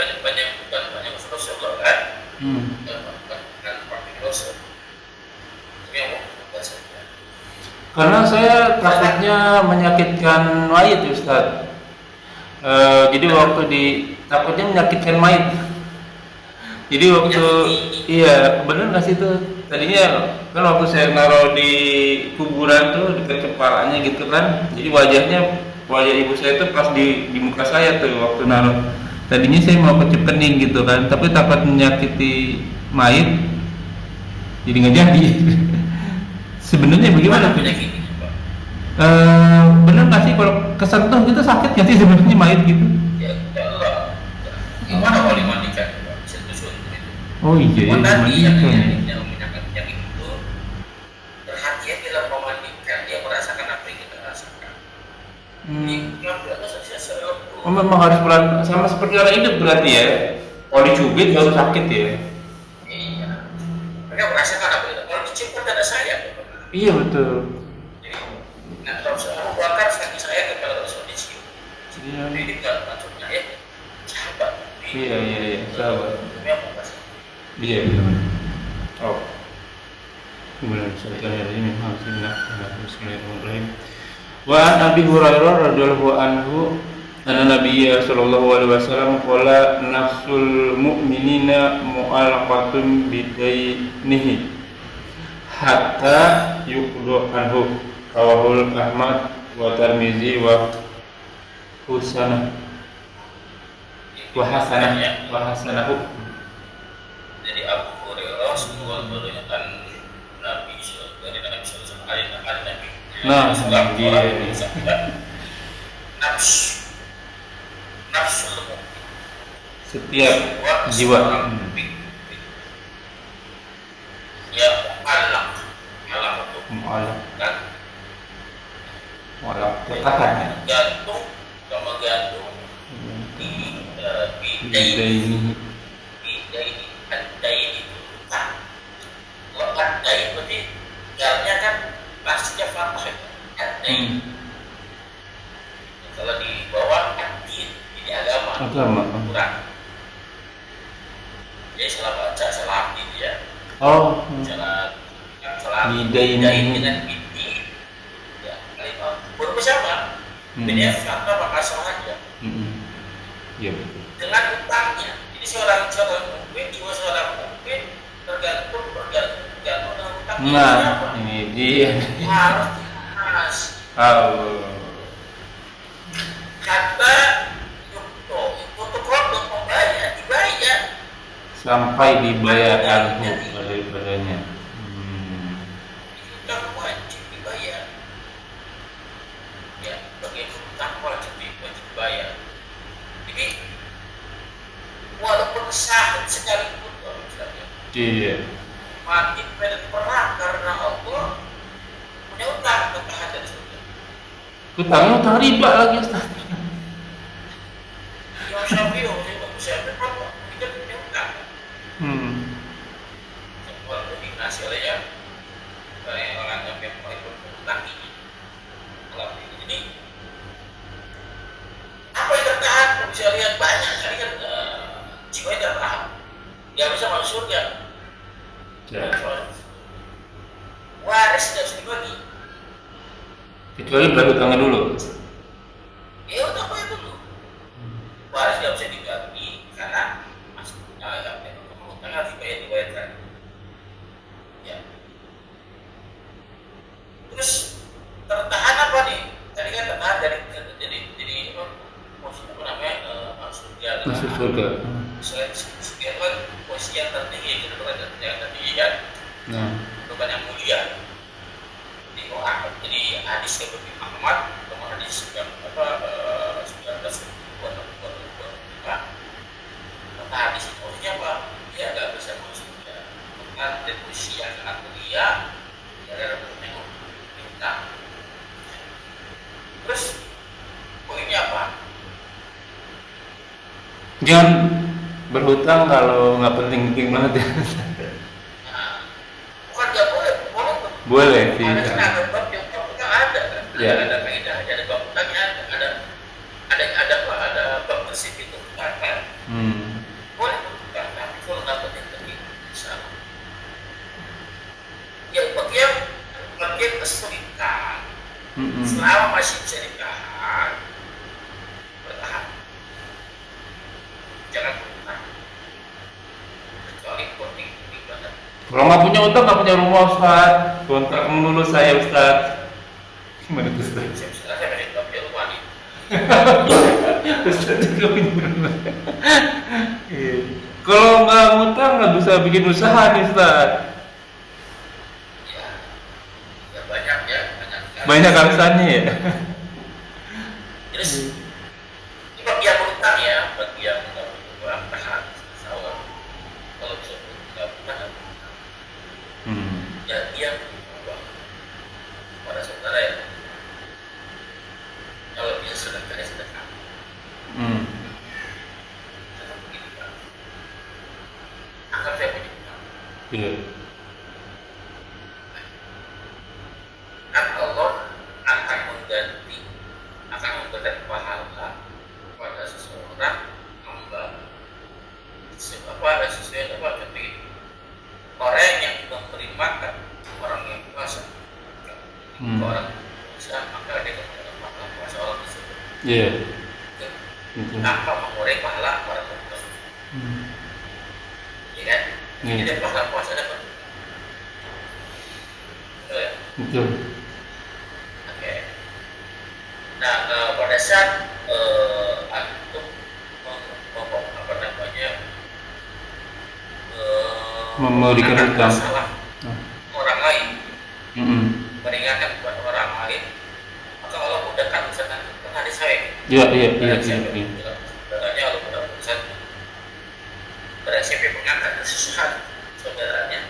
S4: Rasulullah kan? Kan pakai Rasul. Yang ubah saja.
S1: Karena saya takutnya menyakitkan mayit Ustaz. Jadi waktu takutnya menyakitkan mayit. Jadi waktu iya benar nggak sih itu tadinya kan waktu saya naruh di kuburan tuh dekat kepalanya gitu kan. Jadi wajah ibu saya itu pas di muka saya tuh waktu naruh. Tadinya saya mau kecup kening gitu kan, tapi takut menyakiti mayit. Jadi nggak jadi. Sebenarnya bagaimana tuh? Bener nggak sih kalau kesentuh gitu sakit nggak sih sebenarnya mayit gitu?
S4: Ya Allah, gimana kalau dimandikan? Sentuh itu.
S1: Oh iya ya,
S4: Tadi yang
S1: dimandikan.
S4: penyakit itu perhatian dalam memandikan dia merasakan apa yang kita rasakan.
S1: Oh memang harus pelan sama seperti orang hidup berarti ya? Kalau dicubit baru sakit ya?
S4: Iya, mereka merasakan apa itu. Kalau dicium kan ada sayap.
S1: Iya betul.
S4: Nah, kalau Abu Bakar saking saya kepada Rasul dicium.
S1: Iya.
S4: Jadi kalau maksudnya ya sahabat.
S1: Iya sahabat.
S4: Dia mau kasih.
S1: Iya benar. Oh. Kemudian saya ini memang Bismillahirrahmanirrahim. Wa an Abi Hurairah radhiyallahu anhu anna Nabiyya sallallahu alaihi wasallam qala nafsul mu'minina mu'allaqatun bidainihi hatta yuqdu anhu rawahul Ahmad wa Tirmizi wa Hasanahu.
S4: Jadi Abu Hurairah semoga menunjukkan Nabi dari Nabi SAW hari Nabi.
S1: Nah, dia
S4: nafsu
S1: setiap jiwa. Mu'alaf.
S4: kan?
S1: Mu'alaf tertahan ya.
S4: Gantung sama gantung di
S1: Bidaini.
S4: bidaini. Dain itu utang. Kalau dain berarti galnya kan pastinya fathah. Dain. Kalau di bawah din, ini agama.
S1: Agama.
S4: Kurang. Jadi salah baca, salah din ya.
S1: Oh.
S4: Salah
S1: Bidaini.
S4: dain dengan bini. Ya, kalimat berupa sama. Bedanya fathah maka salah aja.
S1: Iya betul.
S4: Dengan utangnya. Ini seorang mukmin, jiwa seorang mukmin tergantung dengan utangnya.
S1: Nah,
S4: Siapa?
S1: ini dia.
S4: Harus dihas.
S1: Oh.
S4: Kata yukto itu belum membayar, dibayar.
S1: Sampai dibayar anhu daripadanya.
S4: Utang wajib dibayar. Ya, bagi utang wajib dibayar. Jadi walaupun sahid sekalipun, misalnya
S1: Iya.
S4: mati pada perang karena Allah punya utang ketahan dari surga.
S1: Utang riba lagi Ustaz.
S4: Yang Syafi'i, Imam Syafi'i apa? Kita punya utang. Walaupun dinasi oleh yang orang yang paling berutang ini. Jadi apa yang tertahan? Bisa lihat banyak. Tadi kan jiwa yang tertahan. Dia bisa masuk surga.
S1: Ya.
S4: Waris tidak bisa dibagi.
S1: Kecuali berhutangnya dulu.
S4: Ya utang apa itu dulu? Waris tidak bisa dibagi karena utang harus dibayarkan. Ya. Terus tertahan apa nih? Tadi kan tertahan dari jadi apa namanya surga.
S1: Masuk surga.
S4: Selain surga kan posisi yang tertinggi gitu kan yang tertinggi kan.
S1: Nah.
S4: Bukan yang mulia. Jadi hadis yang lebih Ahmad atau hadis yang kata hadis itu maksudnya apa? Dia nggak bisa masuk surga karena dari posisi yang sangat mulia ada bertengok utang. Terus poinnya apa?
S1: Jangan berhutang kalau nggak penting-penting banget ya.
S4: Nah, bukan nggak boleh, boleh tuh.
S1: Boleh sih.
S4: Ada kan ada bab yang bab utang ada kan?
S1: Ya.
S4: Ada kaidahnya, ada bab utangnya ada bab bersih itu kan? Boleh berutang, tapi kalau nggak penting-penting bisa. Ya bagian kesulitan. Selama masih bisa ditahan, bertahan. Jangan berutang. Kecuali penting banget.
S1: Kalau nggak punya utang nggak punya rumah Ustaz. Kontrak melulu saya Ustaz. Gimana tuh Ustaz?
S4: Saya masih nggak punya rumah nih.
S1: Ustaz juga punya rumah. Iya. Kalau nggak ngutang nggak bisa bikin usaha nih Ustaz.
S4: Ya banyak ya,
S1: Banyak alasannya ya.
S4: Terus ini bagi yang berutang ya, bagi yang nggak berutang tahan sawah. Kalau bisa nggak berutang, ya dia berubah pada saudara ya. Kalau bisa sedekah ya sedekah. Tetap begini kan. Anggap saya punya utang.
S1: Iya.
S4: Kan Allah akan mengganti, akan memberikan pahala kepada seseorang hamba. Ada sesuai apa seperti orang yang memberi makan orang yang puasa. Kalau orang puasa maka dia akan mendapatkan pahala puasa orang tersebut.
S1: Iya.
S4: Tanpa mengurangi pahala orang tersebut. Iya kan?
S1: Iya.
S4: Jadi pahala puasa dapat. Betul ya?
S1: Betul.
S4: Oke. Nah, pada saat antum apa namanya
S1: Memberikan
S4: mengangkat
S1: hutang.
S4: masalah orang lain, meringankan buat orang lain, maka Allah mudahkan misalkan hadis saya.
S1: Iya.
S4: Sebenarnya Allah mudahkan pada siapa yang mengangkat kesusahan saudaranya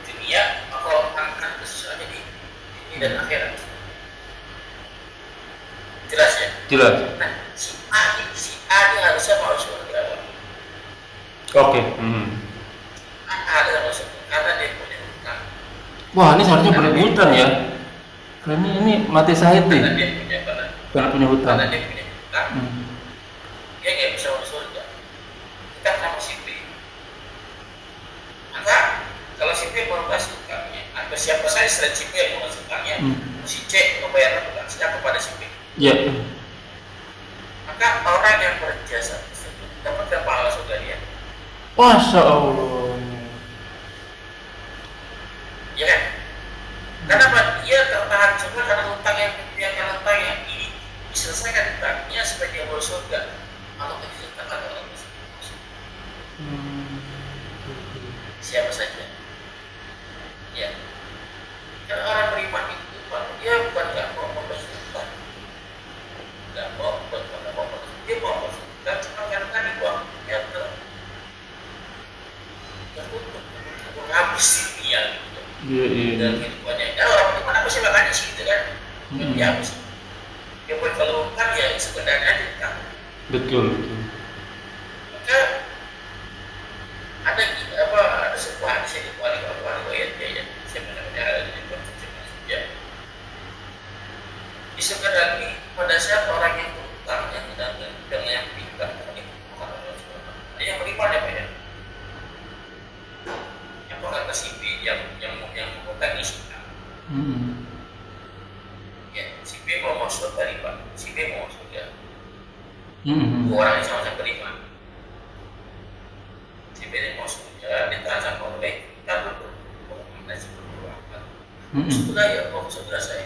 S4: di dunia, maka Allah angkat kesusahannya di
S1: Jelas.
S4: Nah, si A ini harusnya mau surga.
S1: Oke.
S4: A adalah masuk karena dia punya hutang.
S1: Wah, ini seharusnya berebutan ya. Karena ini mati syahid
S4: Karena
S1: nih.
S4: dia punya
S1: Karena punya hutang.
S4: karena dia punya hutang, dia nggak bisa masuk surga. Kita sama si B. Maka kalau si B mau masuk hutangnya, atau siapa saja selain si B yang mau masuk hutangnya, si C membayar hutangnya kepada si B.
S1: Ya.
S4: Maka orang yang berjasa tersebut dapat pahala surga dia.
S1: Masya Allah.
S4: Ya kan? Kenapa dia tertahan surga? Karena hutang yang ini diselesaikan hutangnya supaya dia masuk surga. Kalau disertakan orang masuk. Siapa saja? Ya. Karena orang beriman itu dia bukan nggak mau masuk surga, nggak mau masuk, dia mau masuk. Dan cuma karena tadi uang yang tertutup habis dunia gitu.
S1: Iya.
S4: Dan kehidupannya. Kalau orang beriman apa sih makanya sih gitu kan? Ya habis. Dia buat kalau kan ya sebenarnya aja kan.
S1: Betul.
S4: Maka ada sebuah hadis yang dikeluarkan oleh riwayatnya ya sebenarnya ada di ya. Disekadari pada saat orang yang berhutang yang dengan yang pintar itu bukan orang semua. Yang beriman ya Pak ya. Yang bukan si B yang menghutangi si A. Ya, si B mau masuk dari Pak, si B mau masuk ya. Dua orang yang sama-sama beriman. Si B yang masuk ya ditransaksi oleh kita berdua. Sudah ya, saudara saya.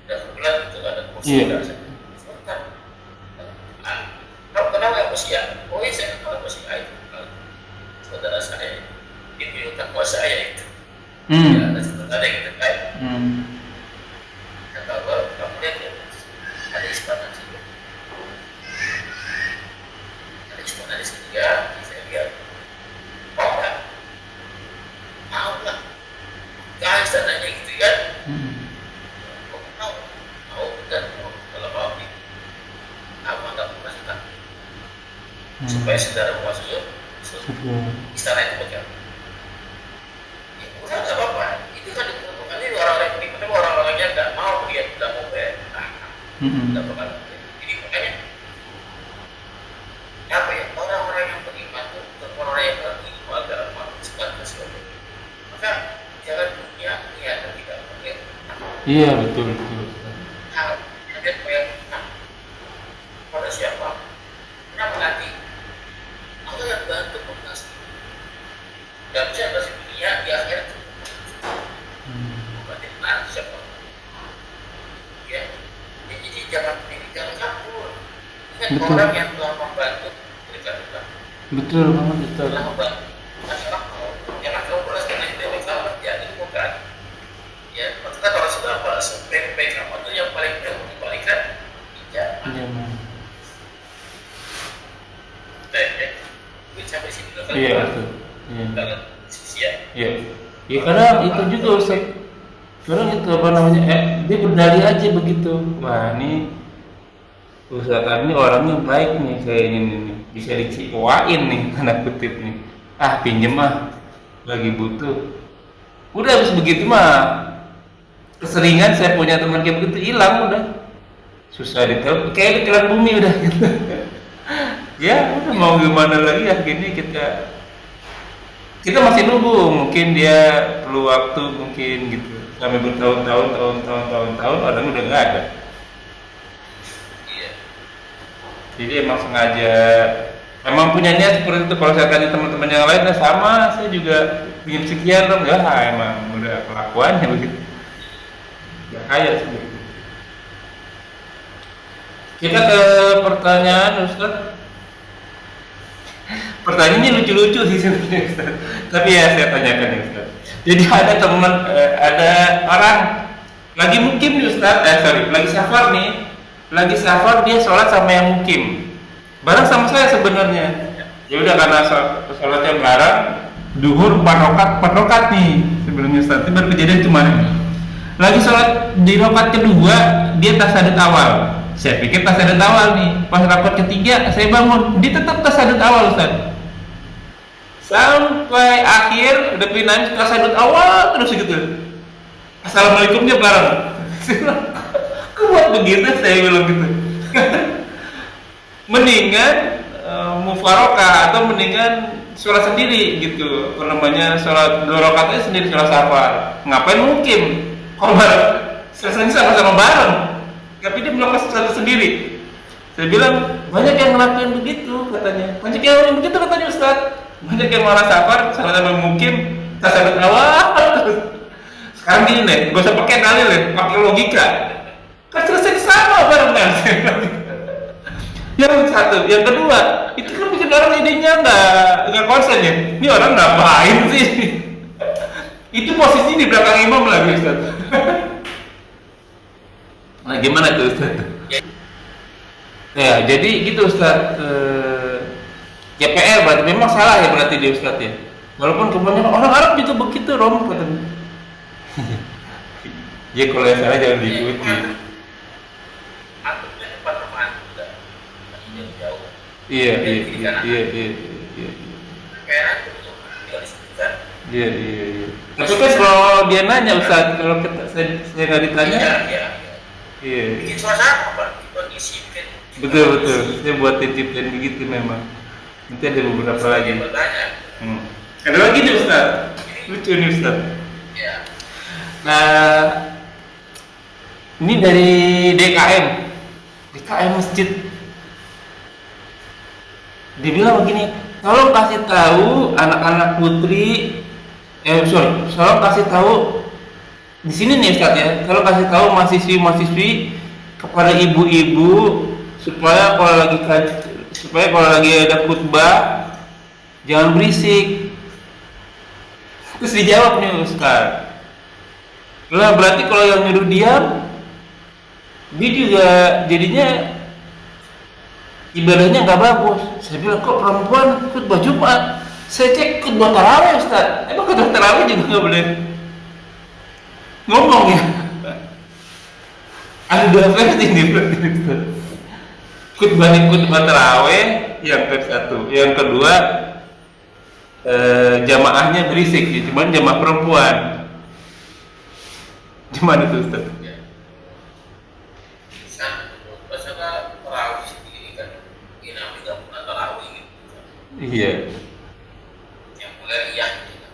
S4: Dan kebetulan itu ada saudara saya. Sebentar. Kamu kenal nggak Mas ya? Oh iya saya kenal Mas ya itu. Saudara saya. Dia punya hutang kuasa saya itu. Ya, ada yang terkait. Kalau kamu lihat ya, ada ispanan sih. Ada ispanan di sini ya, saya lihat. Mau nggak? Mau lah. Kan istananya gitu kan? Mau dan kalau mau nih, apa nggak mau kasih tak? Supaya saudara masuk istana itu betul. Ya udah nggak apa-apa. Itu kan diperuntukkan ini orang-orang yang beriman, orang-orang yang nggak mau dia tidak mau bayar. Tidak bakal. Jadi makanya apa ya orang-orang yang beriman itu orang yang beriman dalam melakukan sesuatu. Maka jangan punya niat dan tidak mungkin.
S1: Iya betul.
S4: Hal yang bayar pada siapa? Kenapa nanti? Allah yang bantu mengasih. Dan siapa sih dunia di akhirat? Berarti nanti siapa? Ya, jadi jangan kabur. Ingat orang yang telah membantu berikan hutang.
S1: Betul banget betul.
S4: Telah membantu. Masalah jangan kau beras dengan itu kalau jadi bukan. Ya, maksudnya kalau sudah balas baik kamu itu yang paling jauh dibalikan. Ya. Sampai sini dulu kan?
S1: Iya betul.
S4: Dalam sisi ya.
S1: Iya. Ya karena itu juga Ustaz. Sekarang itu apa namanya? Dia berdalih aja begitu. Wah ini Ustaz ini orangnya baik nih kayaknya nih. Bisa dicikoain nih tanda kutip nih. Pinjem lagi butuh. Udah habis begitu mah keseringan saya punya teman kayak begitu hilang udah. Susah ditelepon kayak ditelan bumi udah gitu. Ya udah mau gimana lagi akhirnya kita masih nunggu, mungkin dia perlu waktu mungkin gitu sampai bertahun-tahun orang udah nggak ada. Jadi emang sengaja emang punya niat seperti itu. Kalau saya tanya teman-teman yang lain sama, saya juga ingin sekian dong ya emang udah kelakuannya begitu ya kaya sih begitu. Kita ke pertanyaan Ustaz. Pertanyaannya lucu-lucu sih sebenarnya Ustaz. Tapi ya saya tanyakan ya Ustaz. Jadi ada teman, ada orang lagi mukim nih Ustaz, lagi safar nih. Lagi safar dia sholat sama yang mukim. Bareng sama saya sebenarnya. Ya udah karena sholatnya melarang, duhur 4 rakaat nih sebenarnya Ustaz. Itu baru kejadian cuma lagi sholat di rakaat kedua dia tasyaddud awal. Saya pikir tasyahud awal nih. Pas rakaat ketiga saya bangun, dia tetap tasyahud awal Ustaz. Sampai akhir udah pindah tasyahud awal terus gitu. Assalamualaikumnya bareng. Kok buat begitu saya bilang gitu. Mendingan mufarokah atau mendingan sholat sendiri gitu. Apa namanya, sholat 2 rakaatnya sendiri, sholat safar. Ngapain mungkin kalau bareng selesai sama-sama bareng, tapi dia melakukan sesuatu sendiri. Saya bilang banyak yang ngelakuin begitu katanya. Banyak yang ngelakuin begitu katanya Ustaz. Banyak yang malah safar sama-sama mungkin tasyahud awal terus. Sekarang gini nih, gak usah pakai dalil ya, pakai logika. Kan selesai sama bareng-bareng. Yang satu, yang kedua, itu kan bikin orang idenya nggak konsen ya. Ini orang ngapain sih? Itu posisi di belakang imam lagi Ustaz. Nah gimana tuh Ustaz? Ya jadi gitu Ustaz. Ya PR berarti memang salah ya berarti dia Ustaz ya. Walaupun kebanyakan orang Arab juga begitu Rom katanya. Ya kalau yang salah jangan diikuti.
S4: Antumnya depan rumah antum udah masih jauh.
S1: Iya.
S4: Kayak antum tuh tinggal disebutkan.
S1: Iya. Tapi kan kalau dia nanya Ustaz, kalau saya nggak ditanya. Iya.
S4: Bikin suasana Pak, kondisi kan.
S1: Betul. Saya buat titip-titip begitu memang. Nanti ada beberapa lagi.
S4: Bertanya.
S1: Ada lagi nih Ustaz. Lucu nih Ustaz.
S4: Ya.
S1: Nah, ini dari DKM masjid. Dibilang begini, tolong kasih tahu anak-anak putri, tolong kasih tahu di sini nih Ustaz ya, tolong kasih tahu mahasiswi kepada ibu-ibu supaya kalau lagi ada khutbah jangan berisik. Terus dijawab nih Ustaz. Lah berarti kalau yang nyuruh diam, dia juga jadinya ibadahnya nggak bagus. Saya bilang kok perempuan khutbah Jumat? Saya cek khutbah tarawih Ustaz. Emang khutbah tarawih juga nggak boleh ngomong ya? Ada 2 versi nih Ustaz. Khutbah tarawih yang ke-1, yang kedua jamaahnya berisik, ya, cuman jamaah perempuan. Gimana itu Ustaz?
S4: Masalah tarawih sendiri kan, ini namanya nggak pernah tarawih gitu.
S1: Iya.
S4: Yang mulai gitu.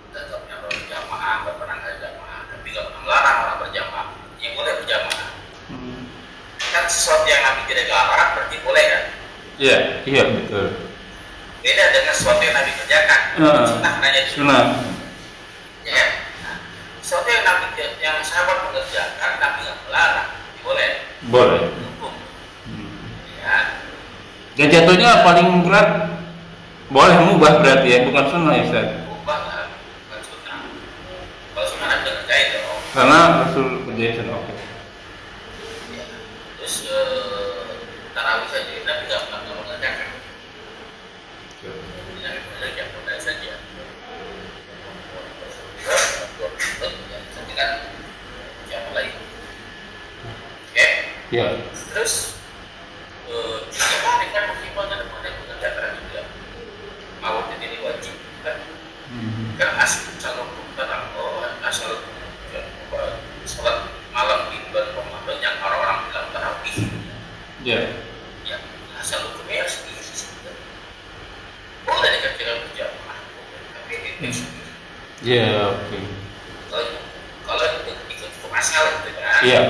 S4: Tetap yang berjamaah, berperang jamaah, tapi nggak pernah melarang orang berjamaah. Yang boleh berjamaah. Kan sesuatu yang Nabi tidak larang berarti boleh kan?
S1: Iya betul.
S4: Beda dengan sesuatu yang Nabi kerjakan. Sunnah nanya itu.
S1: Sunnah.
S4: Ya. Nah, sesuatu yang sahabat mengerjakan, Nabi nggak melarang, boleh. Hukum. Ya.
S1: Dan jatuhnya paling berat boleh mubah berarti ya, bukan sunnah ya Ustaz.
S4: Ubah lah, bukan sunnah. Kalau sunnah Nabi nggak kerjain dong.
S1: Karena Rasul kerjain sunnah. Oke.
S4: Ya. Terus tarawih saja, Nabi nggak mengerjakan. Nabi mengerjakan saja. Kan siapa lagi? Oke.
S1: Iya.
S4: Terus siapa dengan musibahnya dan mana mengerjakan juga awal ini wajib kan? Karena asal sholat malam di bulan Ramadan yang orang-orang bilang tarawih.
S1: Iya.
S4: Ya asal hukumnya harus diisi. Boleh dikatakan berjamaah, tapi itu
S1: Iya, oke.
S4: kalau ikut hukum asal gitu kan?
S1: Iya,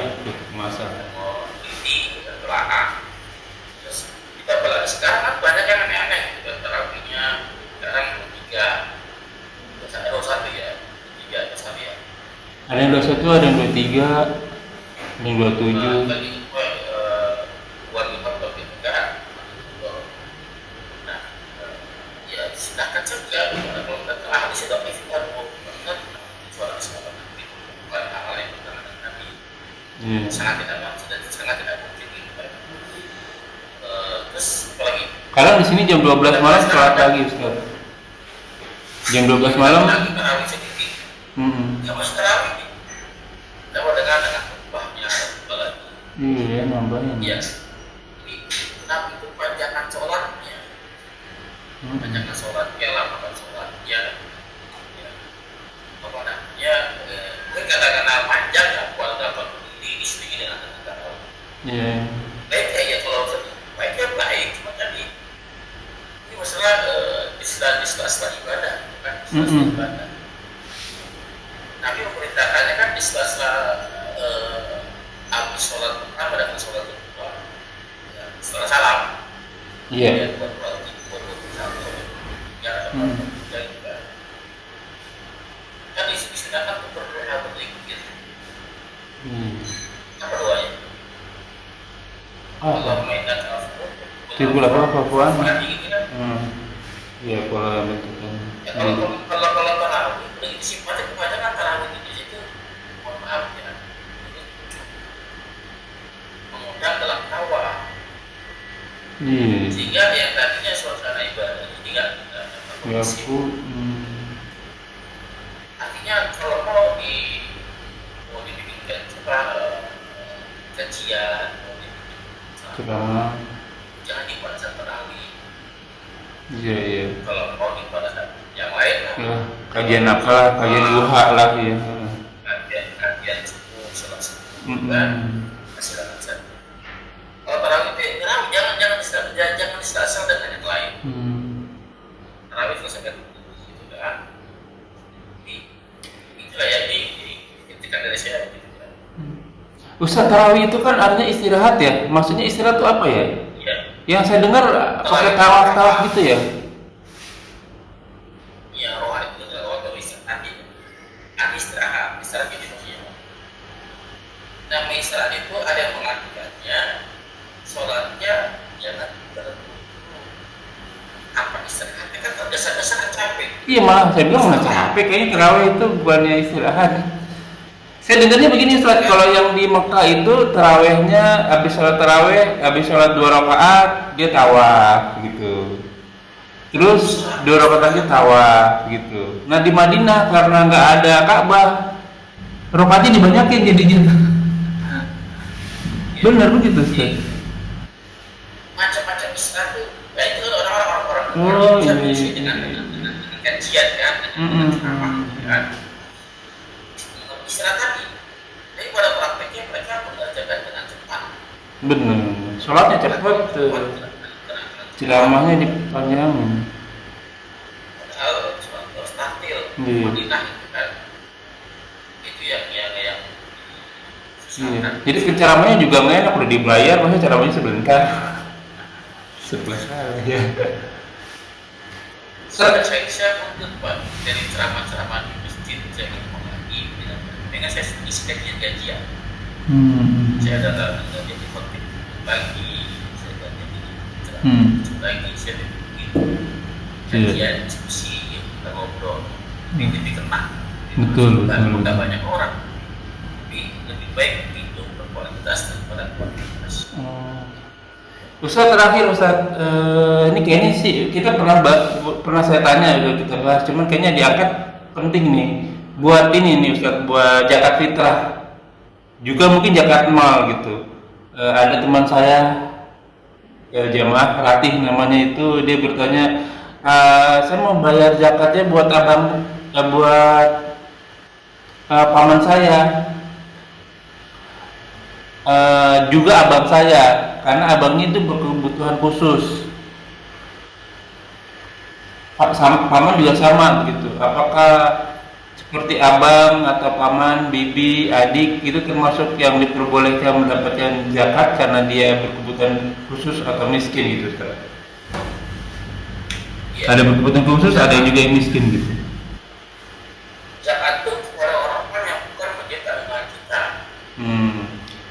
S1: masa.
S4: Mau ini belakang. Terus kita belajar sekarang kan banyak yang aneh-aneh gitu kan, tarawihnya sekarang 3, biasanya 21 ya, 3 atau 1 ya.
S1: Ada yang 21, ada yang 23, ada yang 27.
S4: Tadi buat 4 gitu kan. Nah, ya silakan saja. Kalau kita telah hadis itu kita mau banget suara suara Nabi, bukan hal yang bertentangan dengan Nabi. Sangat tidak mungkin gitu kan. Terus apa lagi?
S1: Sekarang di sini jam 12 malam sholat pagi Ustaz. Jam 12 malam.
S4: Lagi tarawih sendiri. Nggak masuk tarawih nih. Dapat dengan khutbahnya,
S3: Iya, nambahin.
S4: Ya, ini 6 itu panjangan sholatnya, panjangan sholatnya, lamakan sholatnya, ya, apa namanya, mungkin kata-kata panjang ya, buat dapat istri dengan kata-kata.
S3: Iya.
S4: Baiknya ya kalau baiknya baik, cuma tadi ini masalah istilah ibadah, bukan istilah ibadah. Nabi memerintahkannya kan di sela-sela habis sholat pertama dan sholat kedua, ya, setelah salam.
S3: Iya.
S4: Ya, buat satu, ya, juga. Kan istilahkan untuk berdoa berzikir. Apa doanya? Allah mainkan afur.
S3: Timbul apa-apaan?
S4: Ini kan.
S3: Iya, pola bentukan.
S4: Ya, kalau tarawih begitu sifatnya kebanyakan tarawih di situ, mohon maaf ya, mengundang dalam tawa,
S3: Iya.
S4: sehingga yang tadinya suasana ibadah ini nggak
S3: Ya
S4: kondusif.
S3: aku.
S4: Artinya kalau mau dibikinkan kajian, mau dibikin
S3: Ceramah.
S4: jangan di pada saat tarawih.
S3: Iya.
S4: Kalau mau di pada saat yang lain lah.
S3: Ya, kajian apa lah, kajian duha lah ya.
S4: Kajian subuh, sholat subuh, kan masih dalam satu. Kalau tarawih itu jangan disasar dengan yang lain. Tarawih itu sangat gitu kan. Itulah ya di ketika dari saya gitu kan.
S3: Ustaz, tarawih itu kan artinya istirahat ya. Maksudnya istirahat itu apa ya?
S4: Iya.
S3: Yang saya dengar pakai tawaf gitu ya.
S4: Ya rohani itu adalah waktu istirahat. Istirahat itu maksudnya. Nama istirahat itu ada yang mengartikannya sholatnya jangan berhenti. Apa istirahatnya kan tergesa-gesa kan capek.
S3: Iya, malah saya bilang nggak capek. Kayaknya tarawih itu bukannya istirahat. Saya dengarnya begini Ustaz, kalau yang di Mekah itu tarawihnya habis sholat tarawih, habis sholat 2 rakaat dia tawaf gitu. Terus 2 rakaat lagi tawaf gitu. Nah di Madinah karena nggak ada Ka'bah, rakaatnya dibanyakin jadinya. Benar begitu Ustaz.
S4: Macam-macam istirahat tuh, ya itu kan orang-orang
S3: Oh,
S4: bisa
S3: iya.
S4: mengisi dengan kajian kan, dengan ceramah kan. Istirahat tadi, tapi pada prakteknya mereka mengerjakan dengan cepat.
S3: Benar. Sholatnya cepat, ceramahnya dipanjangin.
S4: Padahal cuma harus tampil,
S3: Iya.
S4: Madinah itu kan, itu yang
S3: Iya.
S4: susah.
S3: Jadi ceramahnya juga nggak enak, udah dibayar, masa ceramahnya sebentar. Sebentar ya.
S4: Saya mundur Pak dari ceramah-ceramah di masjid, saya ngomong lagi dengan saya isi kajian. Saya datang jadi khotib pagi, saya datang jadi ceramah lagi, saya begitu kajian diskusi, kita ngobrol, lebih kena.
S3: Betul.
S4: Udah banyak orang, tapi lebih baik itu berkualitas daripada kuantitas.
S3: Ustaz terakhir Ustaz, ini kayaknya sih kita pernah saya tanya udah kita bahas, cuman kayaknya diangkat penting nih buat ini nih Ustaz, buat zakat fitrah, juga mungkin zakat mal gitu. Ada teman saya jamaah Ratih namanya itu, dia bertanya, saya mau bayar zakatnya buat abang, buat paman saya. Juga abang saya, karena abangnya itu berkebutuhan khusus. Paman juga sama begitu. Apakah seperti abang atau paman, bibi, adik itu termasuk yang diperbolehkan mendapatkan zakat karena dia berkebutuhan khusus atau miskin gitu Ustaz?
S4: Ya.
S3: Ada berkebutuhan khusus, ada yang juga yang miskin gitu.
S4: Zakat itu orang-orang yang bukan menjadi tanggungan kita.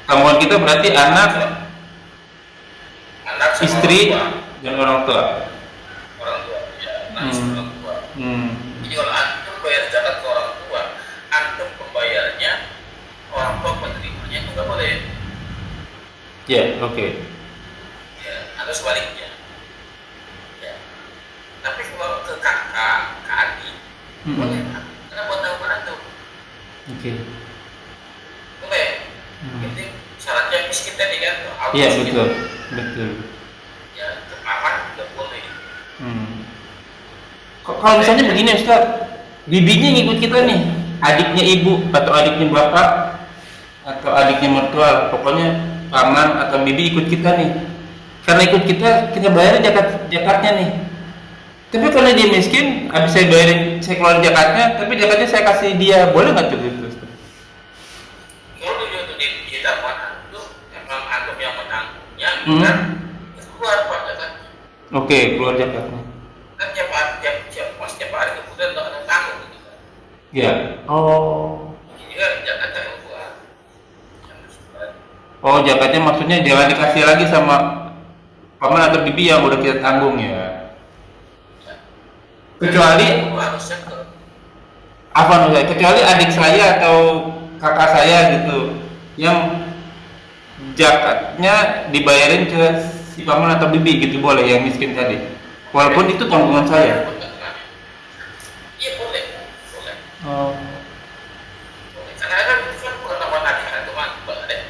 S3: Tanggungan kita berarti anak
S4: Sama
S3: istri
S4: orang tua.
S3: dan orang tua.
S4: Orang tua, ya, anak istri orang tua.
S3: Hmm.
S4: Jadi kalau antum bayar zakat ke orang tua, antum pembayarnya, orang tua penerimanya itu nggak boleh.
S3: Ya, oke.
S4: Ya, atau sebaliknya. Ya. Tapi kalau ke kakak, ke adik, boleh Pak. Karena buat tanggungan antum.
S3: Oke.
S4: Boleh. Penting syaratnya miskin tadi kan,
S1: Iya
S4: miskin.
S1: betul, betul.
S4: Ya aman nggak boleh.
S1: Kalau misalnya begini Ustaz, bibinya ngikut kita nih, adiknya ibu atau adiknya bapak atau adiknya mertua, pokoknya paman atau bibi ikut kita nih. Karena ikut kita bayarin zakatnya nih. Tapi kalau dia miskin, habis saya bayarin, saya keluarin zakatnya, tapi zakatnya saya kasih dia, boleh nggak tuh gitu? Ustaz?
S4: Kalau dulu itu di dakwaan itu memang anggap yang menanggungnya
S1: Hmm.
S4: kan keluar pada kan.
S1: Oke, keluar zakatnya.
S4: Kan tiap hari kemudian nggak ada tanggung gitu kan.
S1: Ya. Oh.
S4: Jadi kan Jakarta yang keluar.
S1: Oh, zakatnya maksudnya jangan dikasih lagi sama paman atau bibi yang udah kita tanggung ya. Kecuali
S4: harusnya ke
S1: apa namanya? Kecuali adik saya atau kakak saya gitu yang zakatnya dibayarin ke si paman atau bibi gitu, boleh yang miskin tadi. Walaupun itu tanggungan saya.
S4: Iya boleh.
S1: Oh.
S4: Karena kan itu kan bukan teman adik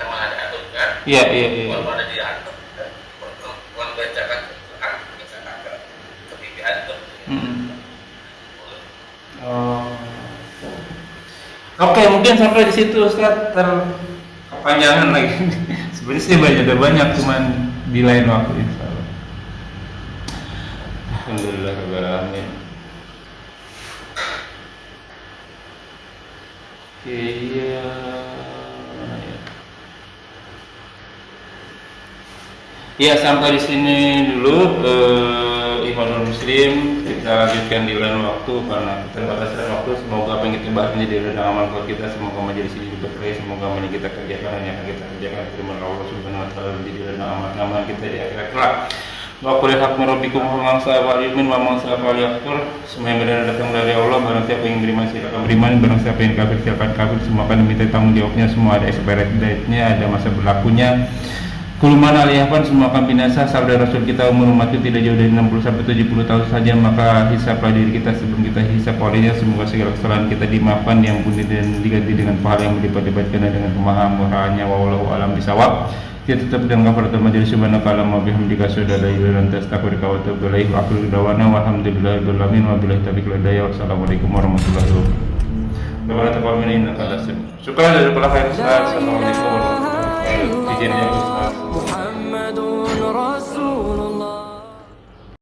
S4: teman adik atau kan.
S1: Iya.
S4: Kalau ada di atuk, bukan bacakan misalkan ke bibi atuk.
S1: Oh. Oke, mungkin sampai di situ Ustaz, kepanjangan lagi. Sebenarnya sih banyak, cuman di lain waktu insyaallah. Alhamdulillah rabbil alamin. Iya. Ya sampai di sini dulu Ikhwanul Muslim, kita lanjutkan di lain waktu karena keterbatasan waktu. Semoga apa yang kita bahas menjadi ladang amal buat kita, semoga majelis ini berkah, semoga apa yang kita kerjakan yang akan kita kerjakan terima Allah Subhanahu wa taala menjadi ladang amal kita di akhirat kelak. Wa qul hakmu rabbikum wa mangsa wa yu'min wa mangsa wa yakfur. Semua yang benar datang dari Allah, barang siapa yang beriman silakan beriman, barang siapa yang kafir silakan kafir. Semua akan diminta tanggung jawabnya, semua ada expired date-nya, ada masa berlakunya. Kuluman aliyahpan semua akan binasa. Sabda Rasul kita umur umat itu tidak jauh dari 60 sampai 70 tahun saja, maka hisaplah diri kita sebelum kita hisap olehnya. Semoga segala kesalahan kita dimaafkan, diampuni dan diganti dengan pahala yang melipat-lipat dengan kemahamurahannya. Wallahu a'lam bishawab. Kita tetap dengan kafaratul majelis subhanaka allahumma bihamdika asyhadu an la ilaha illa anta astaghfiruka wa atubu ilaik. Wa akhiru da'wana walhamdulillahi rabbil alamin wa billahi taufiq wal hidayah. Wassalamualaikum warahmatullahi wabarakatuh. Wa taqabbal minna innaka antas samiul. Syukran jazakallahu khairan. Assalamualaikum warahmatullahi wabarakatuh. Izin ya Ustaz.
S2: محمد رسول